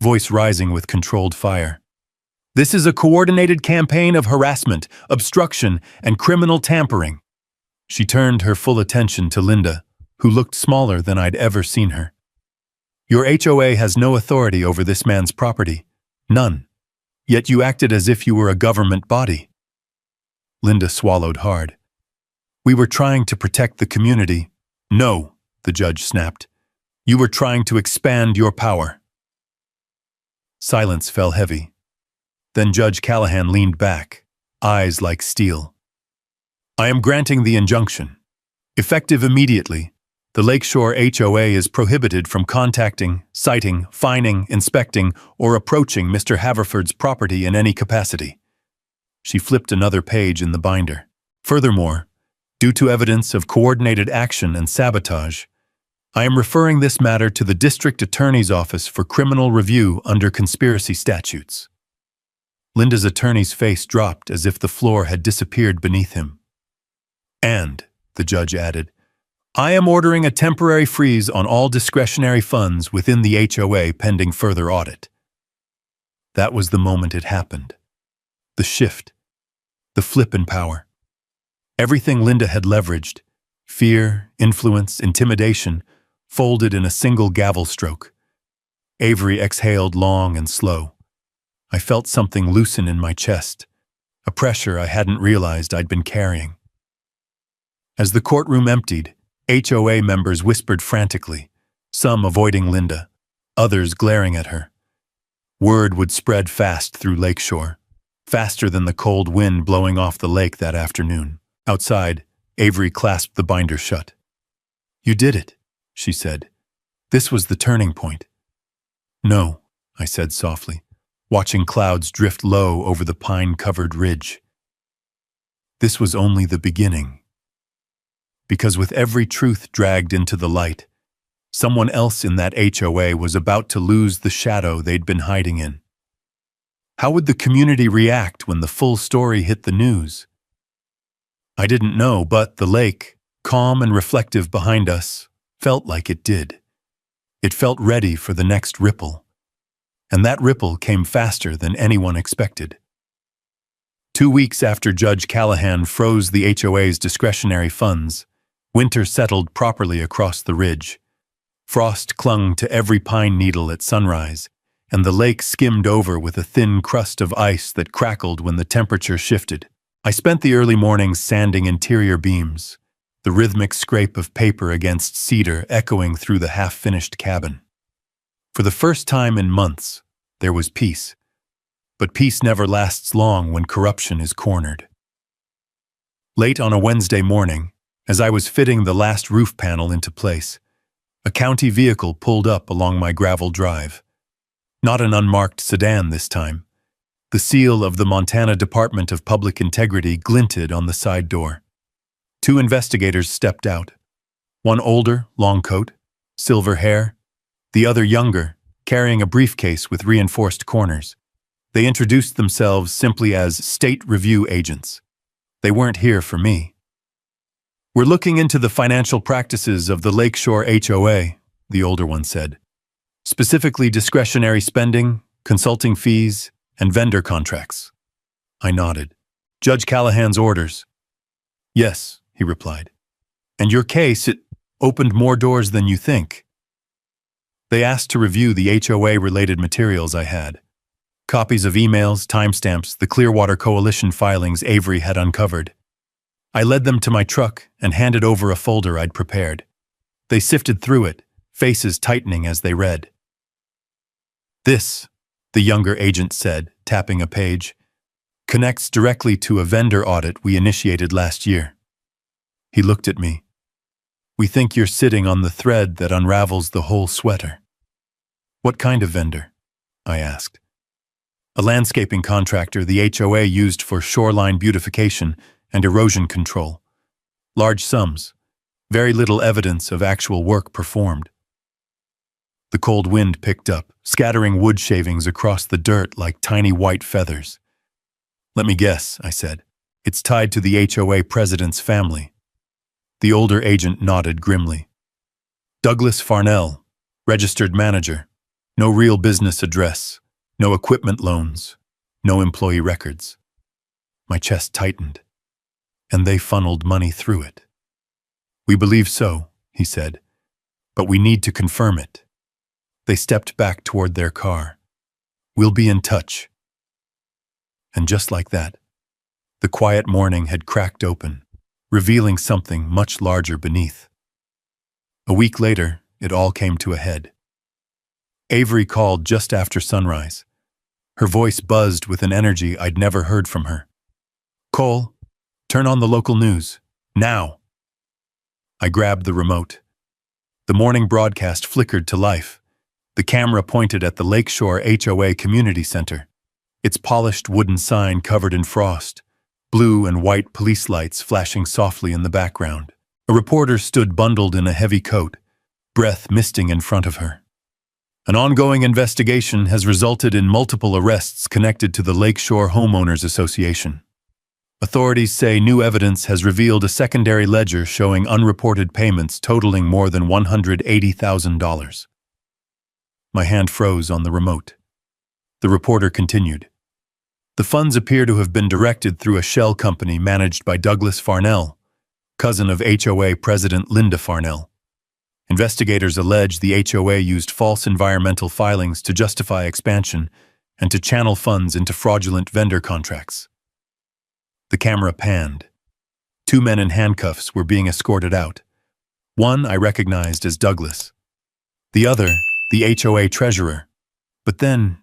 voice rising with controlled fire. This is a coordinated campaign of harassment, obstruction, and criminal tampering. She turned her full attention to Linda, who looked smaller than I'd ever seen her. Your HOA has no authority over this man's property. None. Yet you acted as if you were a government body. Linda swallowed hard. We were trying to protect the community. No, the judge snapped. You were trying to expand your power. Silence fell heavy. Then Judge Callahan leaned back, eyes like steel. I am granting the injunction. Effective immediately, the Lakeshore HOA is prohibited from contacting, citing, fining, inspecting, or approaching Mr. Haverford's property in any capacity. She flipped another page in the binder. Furthermore, due to evidence of coordinated action and sabotage, I am referring this matter to the District Attorney's Office for criminal review under conspiracy statutes. Linda's attorney's face dropped as if the floor had disappeared beneath him. And, the judge added, I am ordering a temporary freeze on all discretionary funds within the HOA pending further audit. That was the moment it happened. The shift. The flip in power. Everything Linda had leveraged, fear, influence, intimidation, folded in a single gavel stroke. Avery exhaled long and slow. I felt something loosen in my chest, a pressure I hadn't realized I'd been carrying. As the courtroom emptied, HOA members whispered frantically, some avoiding Linda, others glaring at her. Word would spread fast through Lakeshore, faster than the cold wind blowing off the lake that afternoon. Outside, Avery clasped the binder shut. You did it, she said. This was the turning point. No, I said softly, watching clouds drift low over the pine-covered ridge. This was only the beginning. Because with every truth dragged into the light, someone else in that HOA was about to lose the shadow they'd been hiding in. How would the community react when the full story hit the news? I didn't know, but the lake, calm and reflective behind us, felt like it did. It felt ready for the next ripple. And that ripple came faster than anyone expected. 2 weeks after Judge Callahan froze the HOA's discretionary funds, winter settled properly across the ridge. Frost clung to every pine needle at sunrise, and the lake skimmed over with a thin crust of ice that crackled when the temperature shifted. I spent the early mornings sanding interior beams, the rhythmic scrape of paper against cedar echoing through the half-finished cabin. For the first time in months, there was peace. But peace never lasts long when corruption is cornered. Late on a Wednesday morning, as I was fitting the last roof panel into place, a county vehicle pulled up along my gravel drive. Not an unmarked sedan this time. The seal of the Montana Department of Public Integrity glinted on the side door. 2 investigators stepped out. One older, long coat, silver hair. The other younger, carrying a briefcase with reinforced corners. They introduced themselves simply as state review agents. They weren't here for me. We're looking into the financial practices of the Lakeshore HOA, the older one said. Specifically discretionary spending, consulting fees, and vendor contracts. I nodded. Judge Callahan's orders. Yes, he replied. And your case, it opened more doors than you think. They asked to review the HOA-related materials I had. Copies of emails, timestamps, the Clearwater Coalition filings Avery had uncovered. I led them to my truck and handed over a folder I'd prepared. They sifted through it, faces tightening as they read. This, the younger agent said, tapping a page, connects directly to a vendor audit we initiated last year. He looked at me. We think you're sitting on the thread that unravels the whole sweater. What kind of vendor? I asked. A landscaping contractor the HOA used for shoreline beautification and erosion control. Large sums, very little evidence of actual work performed. The cold wind picked up, scattering wood shavings across the dirt like tiny white feathers. Let me guess, I said. It's tied to the HOA president's family. The older agent nodded grimly. Douglas Farnell, registered manager. No real business address. No equipment loans. No employee records. My chest tightened. And they funneled money through it. We believe so, he said. But we need to confirm it. They stepped back toward their car. We'll be in touch. And just like that, the quiet morning had cracked open, revealing something much larger beneath. A week later, it all came to a head. Avery called just after sunrise. Her voice buzzed with an energy I'd never heard from her. Cole, turn on the local news. Now. I grabbed the remote. The morning broadcast flickered to life. The camera pointed at the Lakeshore HOA Community Center. Its polished wooden sign covered in frost, blue and white police lights flashing softly in the background. A reporter stood bundled in a heavy coat, breath misting in front of her. An ongoing investigation has resulted in multiple arrests connected to the Lakeshore Homeowners Association. Authorities say new evidence has revealed a secondary ledger showing unreported payments totaling more than $180,000. My hand froze on the remote. The reporter continued. The funds appear to have been directed through a shell company managed by Douglas Farnell, cousin of HOA President Linda Farnell. Investigators allege the HOA used false environmental filings to justify expansion and to channel funds into fraudulent vendor contracts. The camera panned. 2 men in handcuffs were being escorted out. One I recognized as Douglas. The other, the HOA treasurer. But then,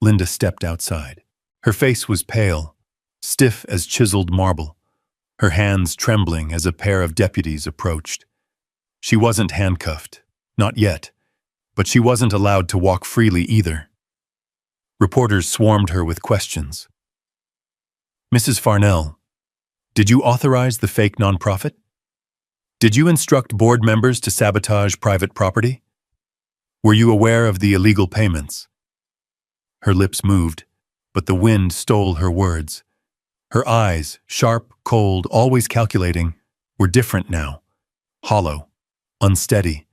Linda stepped outside. Her face was pale, stiff as chiseled marble, her hands trembling as a pair of deputies approached. She wasn't handcuffed, not yet, but she wasn't allowed to walk freely either. Reporters swarmed her with questions. Mrs. Farnell, did you authorize the fake nonprofit? Did you instruct board members to sabotage private property? Were you aware of the illegal payments? Her lips moved, but the wind stole her words. Her eyes, sharp, cold, always calculating, were different now, hollow, unsteady,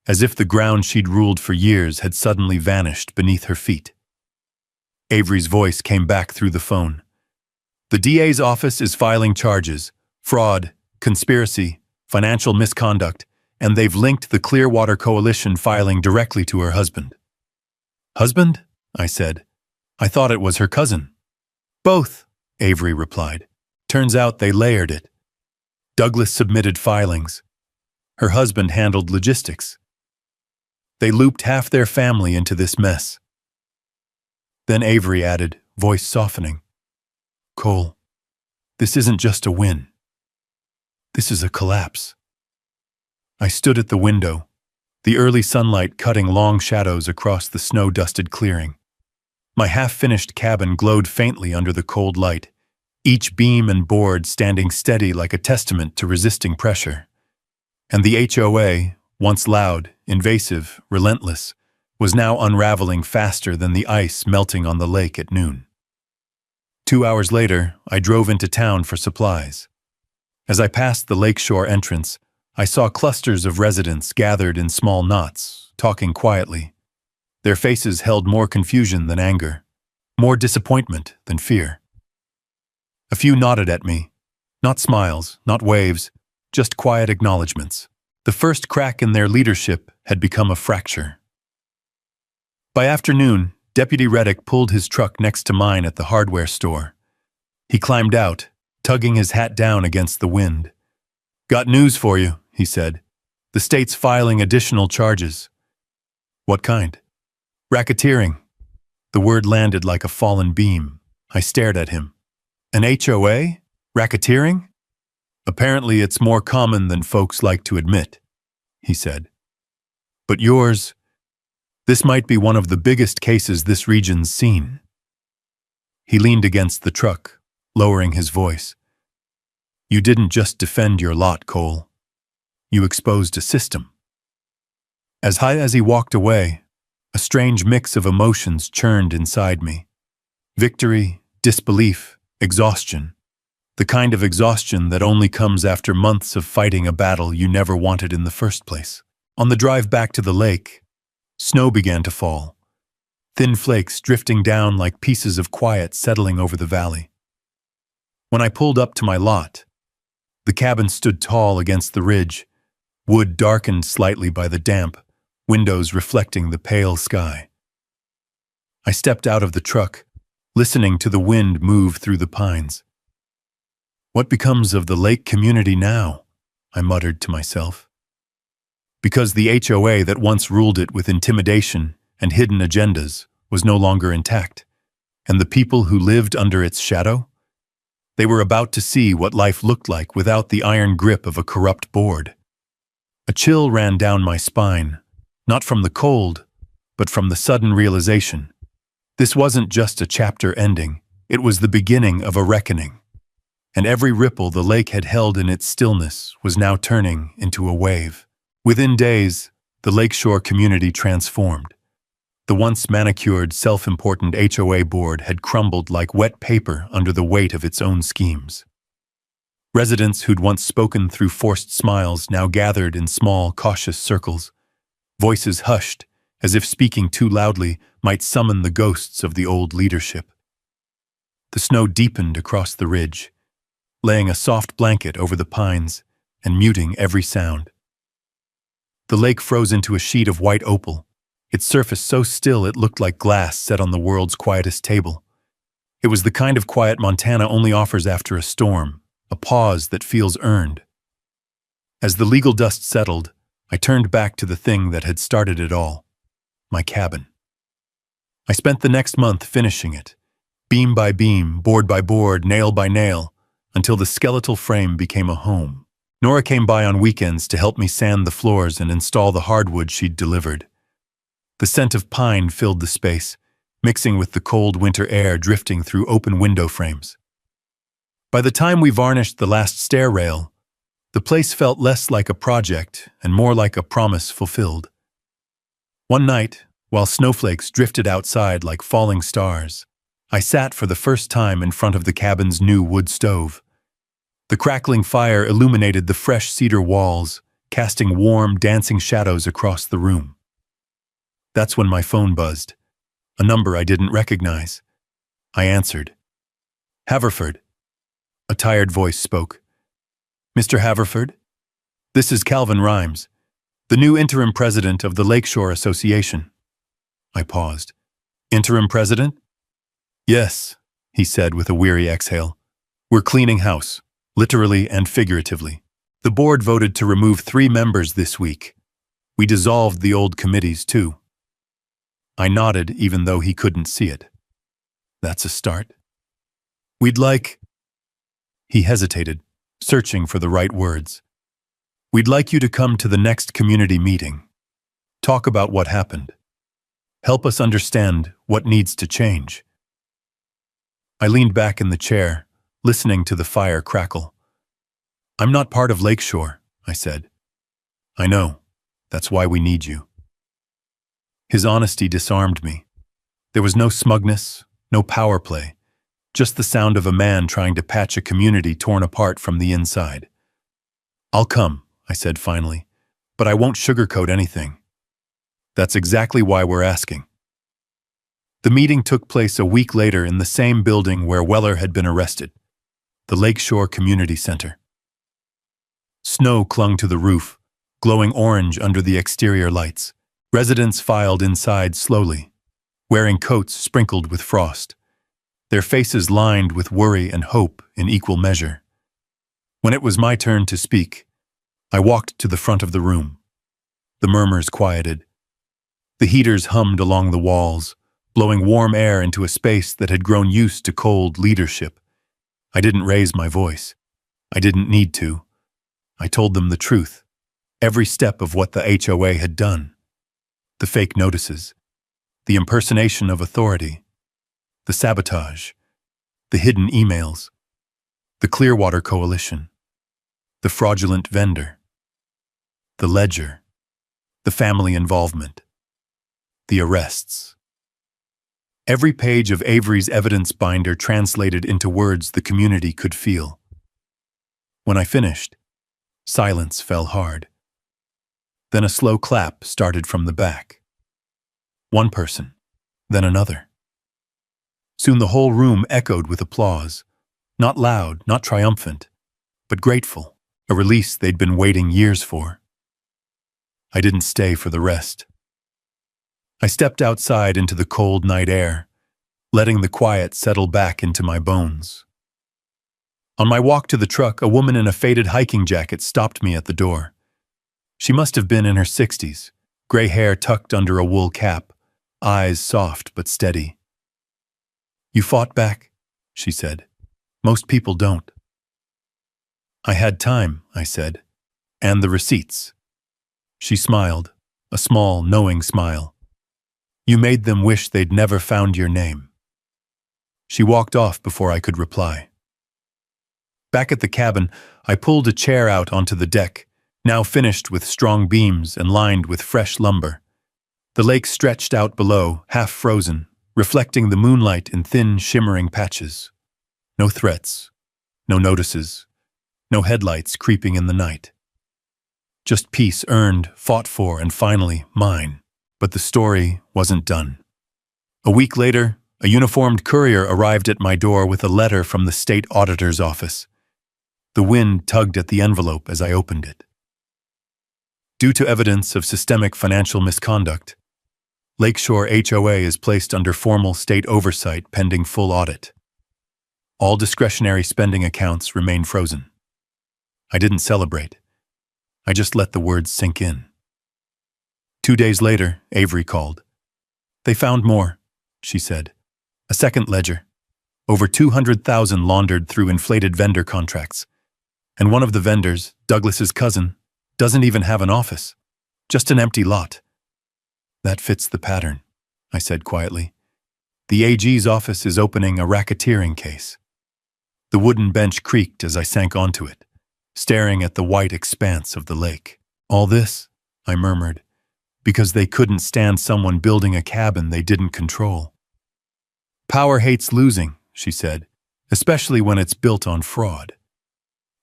as if the ground she'd ruled for years had suddenly vanished beneath her feet. Avery's voice came back through the phone. The DA's office is filing charges, fraud, conspiracy, financial misconduct, and they've linked the Clearwater Coalition filing directly to her husband. Husband? I said. I thought it was her cousin. Both, Avery replied. Turns out they layered it. Douglas submitted filings. Her husband handled logistics. They looped half their family into this mess. Then Avery added, voice softening. Cole, this isn't just a win. This is a collapse. I stood at the window, the early sunlight cutting long shadows across the snow-dusted clearing. My half-finished cabin glowed faintly under the cold light, each beam and board standing steady like a testament to resisting pressure. And the HOA, once loud, invasive, relentless, was now unraveling faster than the ice melting on the lake at noon. 2 hours later, I drove into town for supplies. As I passed the lakeshore entrance, I saw clusters of residents gathered in small knots, talking quietly, Their faces held more confusion than anger, more disappointment than fear. A few nodded at me, not smiles, not waves, just quiet acknowledgments. The first crack in their leadership had become a fracture. By afternoon, Deputy Reddick pulled his truck next to mine at the hardware store. He climbed out, tugging his hat down against the wind. "Got news for you," he said. "The state's filing additional charges." "What kind?" "Racketeering." The word landed like a fallen beam. I stared at him. "An HOA? Racketeering?" "Apparently it's more common than folks like to admit," he said. "But yours, this might be one of the biggest cases this region's seen." He leaned against the truck, lowering his voice. "You didn't just defend your lot, Cole. You exposed a system." As high as he walked away, a strange mix of emotions churned inside me. Victory, disbelief, exhaustion. The kind of exhaustion that only comes after months of fighting a battle you never wanted in the first place. On the drive back to the lake, snow began to fall, thin flakes drifting down like pieces of quiet settling over the valley. When I pulled up to my lot, the cabin stood tall against the ridge, wood darkened slightly by the damp, windows reflecting the pale sky. I stepped out of the truck, listening to the wind move through the pines. "What becomes of the lake community now?" I muttered to myself. Because the HOA that once ruled it with intimidation and hidden agendas was no longer intact, and the people who lived under its shadow? They were about to see what life looked like without the iron grip of a corrupt board. A chill ran down my spine, not from the cold, but from the sudden realization. This wasn't just a chapter ending, it was the beginning of a reckoning. And every ripple the lake had held in its stillness was now turning into a wave. Within days, the lakeshore community transformed. The once manicured, self-important HOA board had crumbled like wet paper under the weight of its own schemes. Residents who'd once spoken through forced smiles now gathered in small, cautious circles, voices hushed, as if speaking too loudly might summon the ghosts of the old leadership. The snow deepened across the ridge, laying a soft blanket over the pines and muting every sound. The lake froze into a sheet of white opal, its surface so still it looked like glass set on the world's quietest table. It was the kind of quiet Montana only offers after a storm, a pause that feels earned. As the legal dust settled, I turned back to the thing that had started it all, my cabin. I spent the next month finishing it, beam by beam, board by board, nail by nail, until the skeletal frame became a home. Nora came by on weekends to help me sand the floors and install the hardwood she'd delivered. The scent of pine filled the space, mixing with the cold winter air drifting through open window frames. By the time we varnished the last stair rail, the place felt less like a project and more like a promise fulfilled. One night, while snowflakes drifted outside like falling stars, I sat for the first time in front of the cabin's new wood stove. The crackling fire illuminated the fresh cedar walls, casting warm, dancing shadows across the room. That's when my phone buzzed, a number I didn't recognize. I answered. "Haverford." A tired voice spoke. "Mr. Haverford? This is Calvin Rhymes, the new interim president of the Lakeshore Association." I paused. "Interim president?" "Yes," he said with a weary exhale. "We're cleaning house, literally and figuratively. The board voted to remove 3 members this week. We dissolved the old committees, too." I nodded even though he couldn't see it. "That's a start." "We'd like—" He hesitated, searching for the right words. "We'd like you to come to the next community meeting. Talk about what happened. Help us understand what needs to change." I leaned back in the chair, listening to the fire crackle. "I'm not part of Lakeshore," I said. "I know. That's why we need you." His honesty disarmed me. There was no smugness, no power play, just the sound of a man trying to patch a community torn apart from the inside. "I'll come," I said finally, "but I won't sugarcoat anything." "That's exactly why we're asking." The meeting took place a week later in the same building where Weller had been arrested, the Lakeshore Community Center. Snow clung to the roof, glowing orange under the exterior lights. Residents filed inside slowly, wearing coats sprinkled with frost, their faces lined with worry and hope in equal measure. When it was my turn to speak, I walked to the front of the room. The murmurs quieted. The heaters hummed along the walls, blowing warm air into a space that had grown used to cold leadership. I didn't raise my voice. I didn't need to. I told them the truth, every step of what the HOA had done. The fake notices, the impersonation of authority, the sabotage, the hidden emails, the Clearwater Coalition, the fraudulent vendor, the ledger, the family involvement, the arrests. Every page of Avery's evidence binder translated into words the community could feel. When I finished, silence fell hard. Then a slow clap started from the back. One person, then another. Soon the whole room echoed with applause, not loud, not triumphant, but grateful, a release they'd been waiting years for. I didn't stay for the rest. I stepped outside into the cold night air, letting the quiet settle back into my bones. On my walk to the truck, a woman in a faded hiking jacket stopped me at the door. She must have been in her 60s, gray hair tucked under a wool cap, eyes soft but steady. "You fought back," she said. "Most people don't." "I had time," I said, "and the receipts." She smiled, a small, knowing smile. "You made them wish they'd never found your name." She walked off before I could reply. Back at the cabin, I pulled a chair out onto the deck, now finished with strong beams and lined with fresh lumber. The lake stretched out below, half frozen, reflecting the moonlight in thin, shimmering patches. No threats, no notices, no headlights creeping in the night. Just peace earned, fought for, and finally mine. But the story wasn't done. A week later, a uniformed courier arrived at my door with a letter from the state auditor's office. The wind tugged at the envelope as I opened it. Due to evidence of systemic financial misconduct, Lakeshore HOA is placed under formal state oversight pending full audit. All discretionary spending accounts remain frozen. I didn't celebrate. I just let the words sink in. 2 days later, Avery called. "They found more," she said. "A second ledger. Over 200,000 laundered through inflated vendor contracts. And one of the vendors, Douglas's cousin, doesn't even have an office. Just an empty lot." "That fits the pattern," I said quietly. "The AG's office is opening a racketeering case." The wooden bench creaked as I sank onto it, staring at the white expanse of the lake. "All this," I murmured, "because they couldn't stand someone building a cabin they didn't control." "Power hates losing," she said, "especially when it's built on fraud."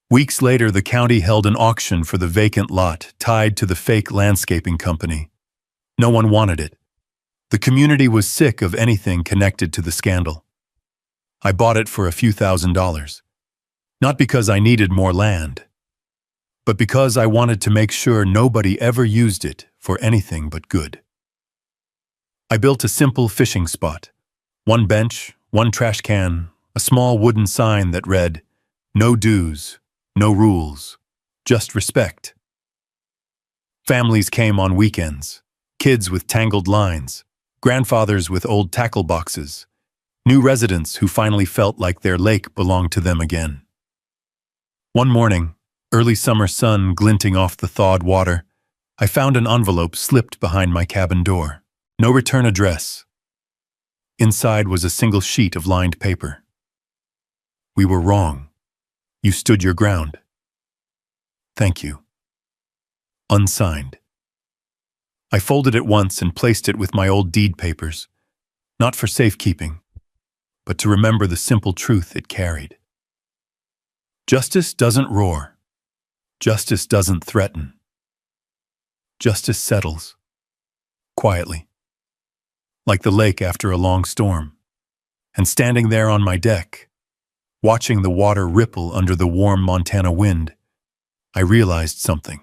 Weeks later, the county held an auction for the vacant lot tied to the fake landscaping company. No one wanted it. The community was sick of anything connected to the scandal. I bought it for a few $1,000s. Not because I needed more land, but because I wanted to make sure nobody ever used it for anything but good. I built a simple fishing spot. One bench, one trash can, a small wooden sign that read, "No dues, no rules, just respect." Families came on weekends, kids with tangled lines, grandfathers with old tackle boxes, new residents who finally felt like their lake belonged to them again. One morning, early summer sun glinting off the thawed water, I found an envelope slipped behind my cabin door. No return address. Inside was a single sheet of lined paper. "We were wrong. You stood your ground. Thank you." Unsigned. I folded it once and placed it with my old deed papers, not for safekeeping, but to remember the simple truth it carried. Justice doesn't roar. Justice doesn't threaten. Justice settles, quietly, like the lake after a long storm. And standing there on my deck, watching the water ripple under the warm Montana wind, I realized something.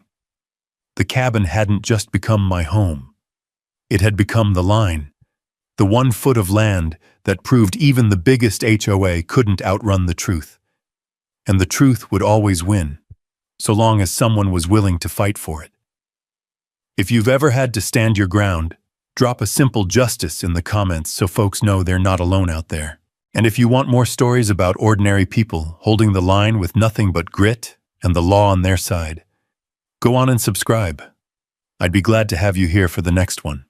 The cabin hadn't just become my home. It had become the line, the 1 foot of land that proved even the biggest HOA couldn't outrun the truth. And the truth would always win, so long as someone was willing to fight for it. If you've ever had to stand your ground, drop a simple justice in the comments so folks know they're not alone out there. And if you want more stories about ordinary people holding the line with nothing but grit and the law on their side, go on and subscribe. I'd be glad to have you here for the next one.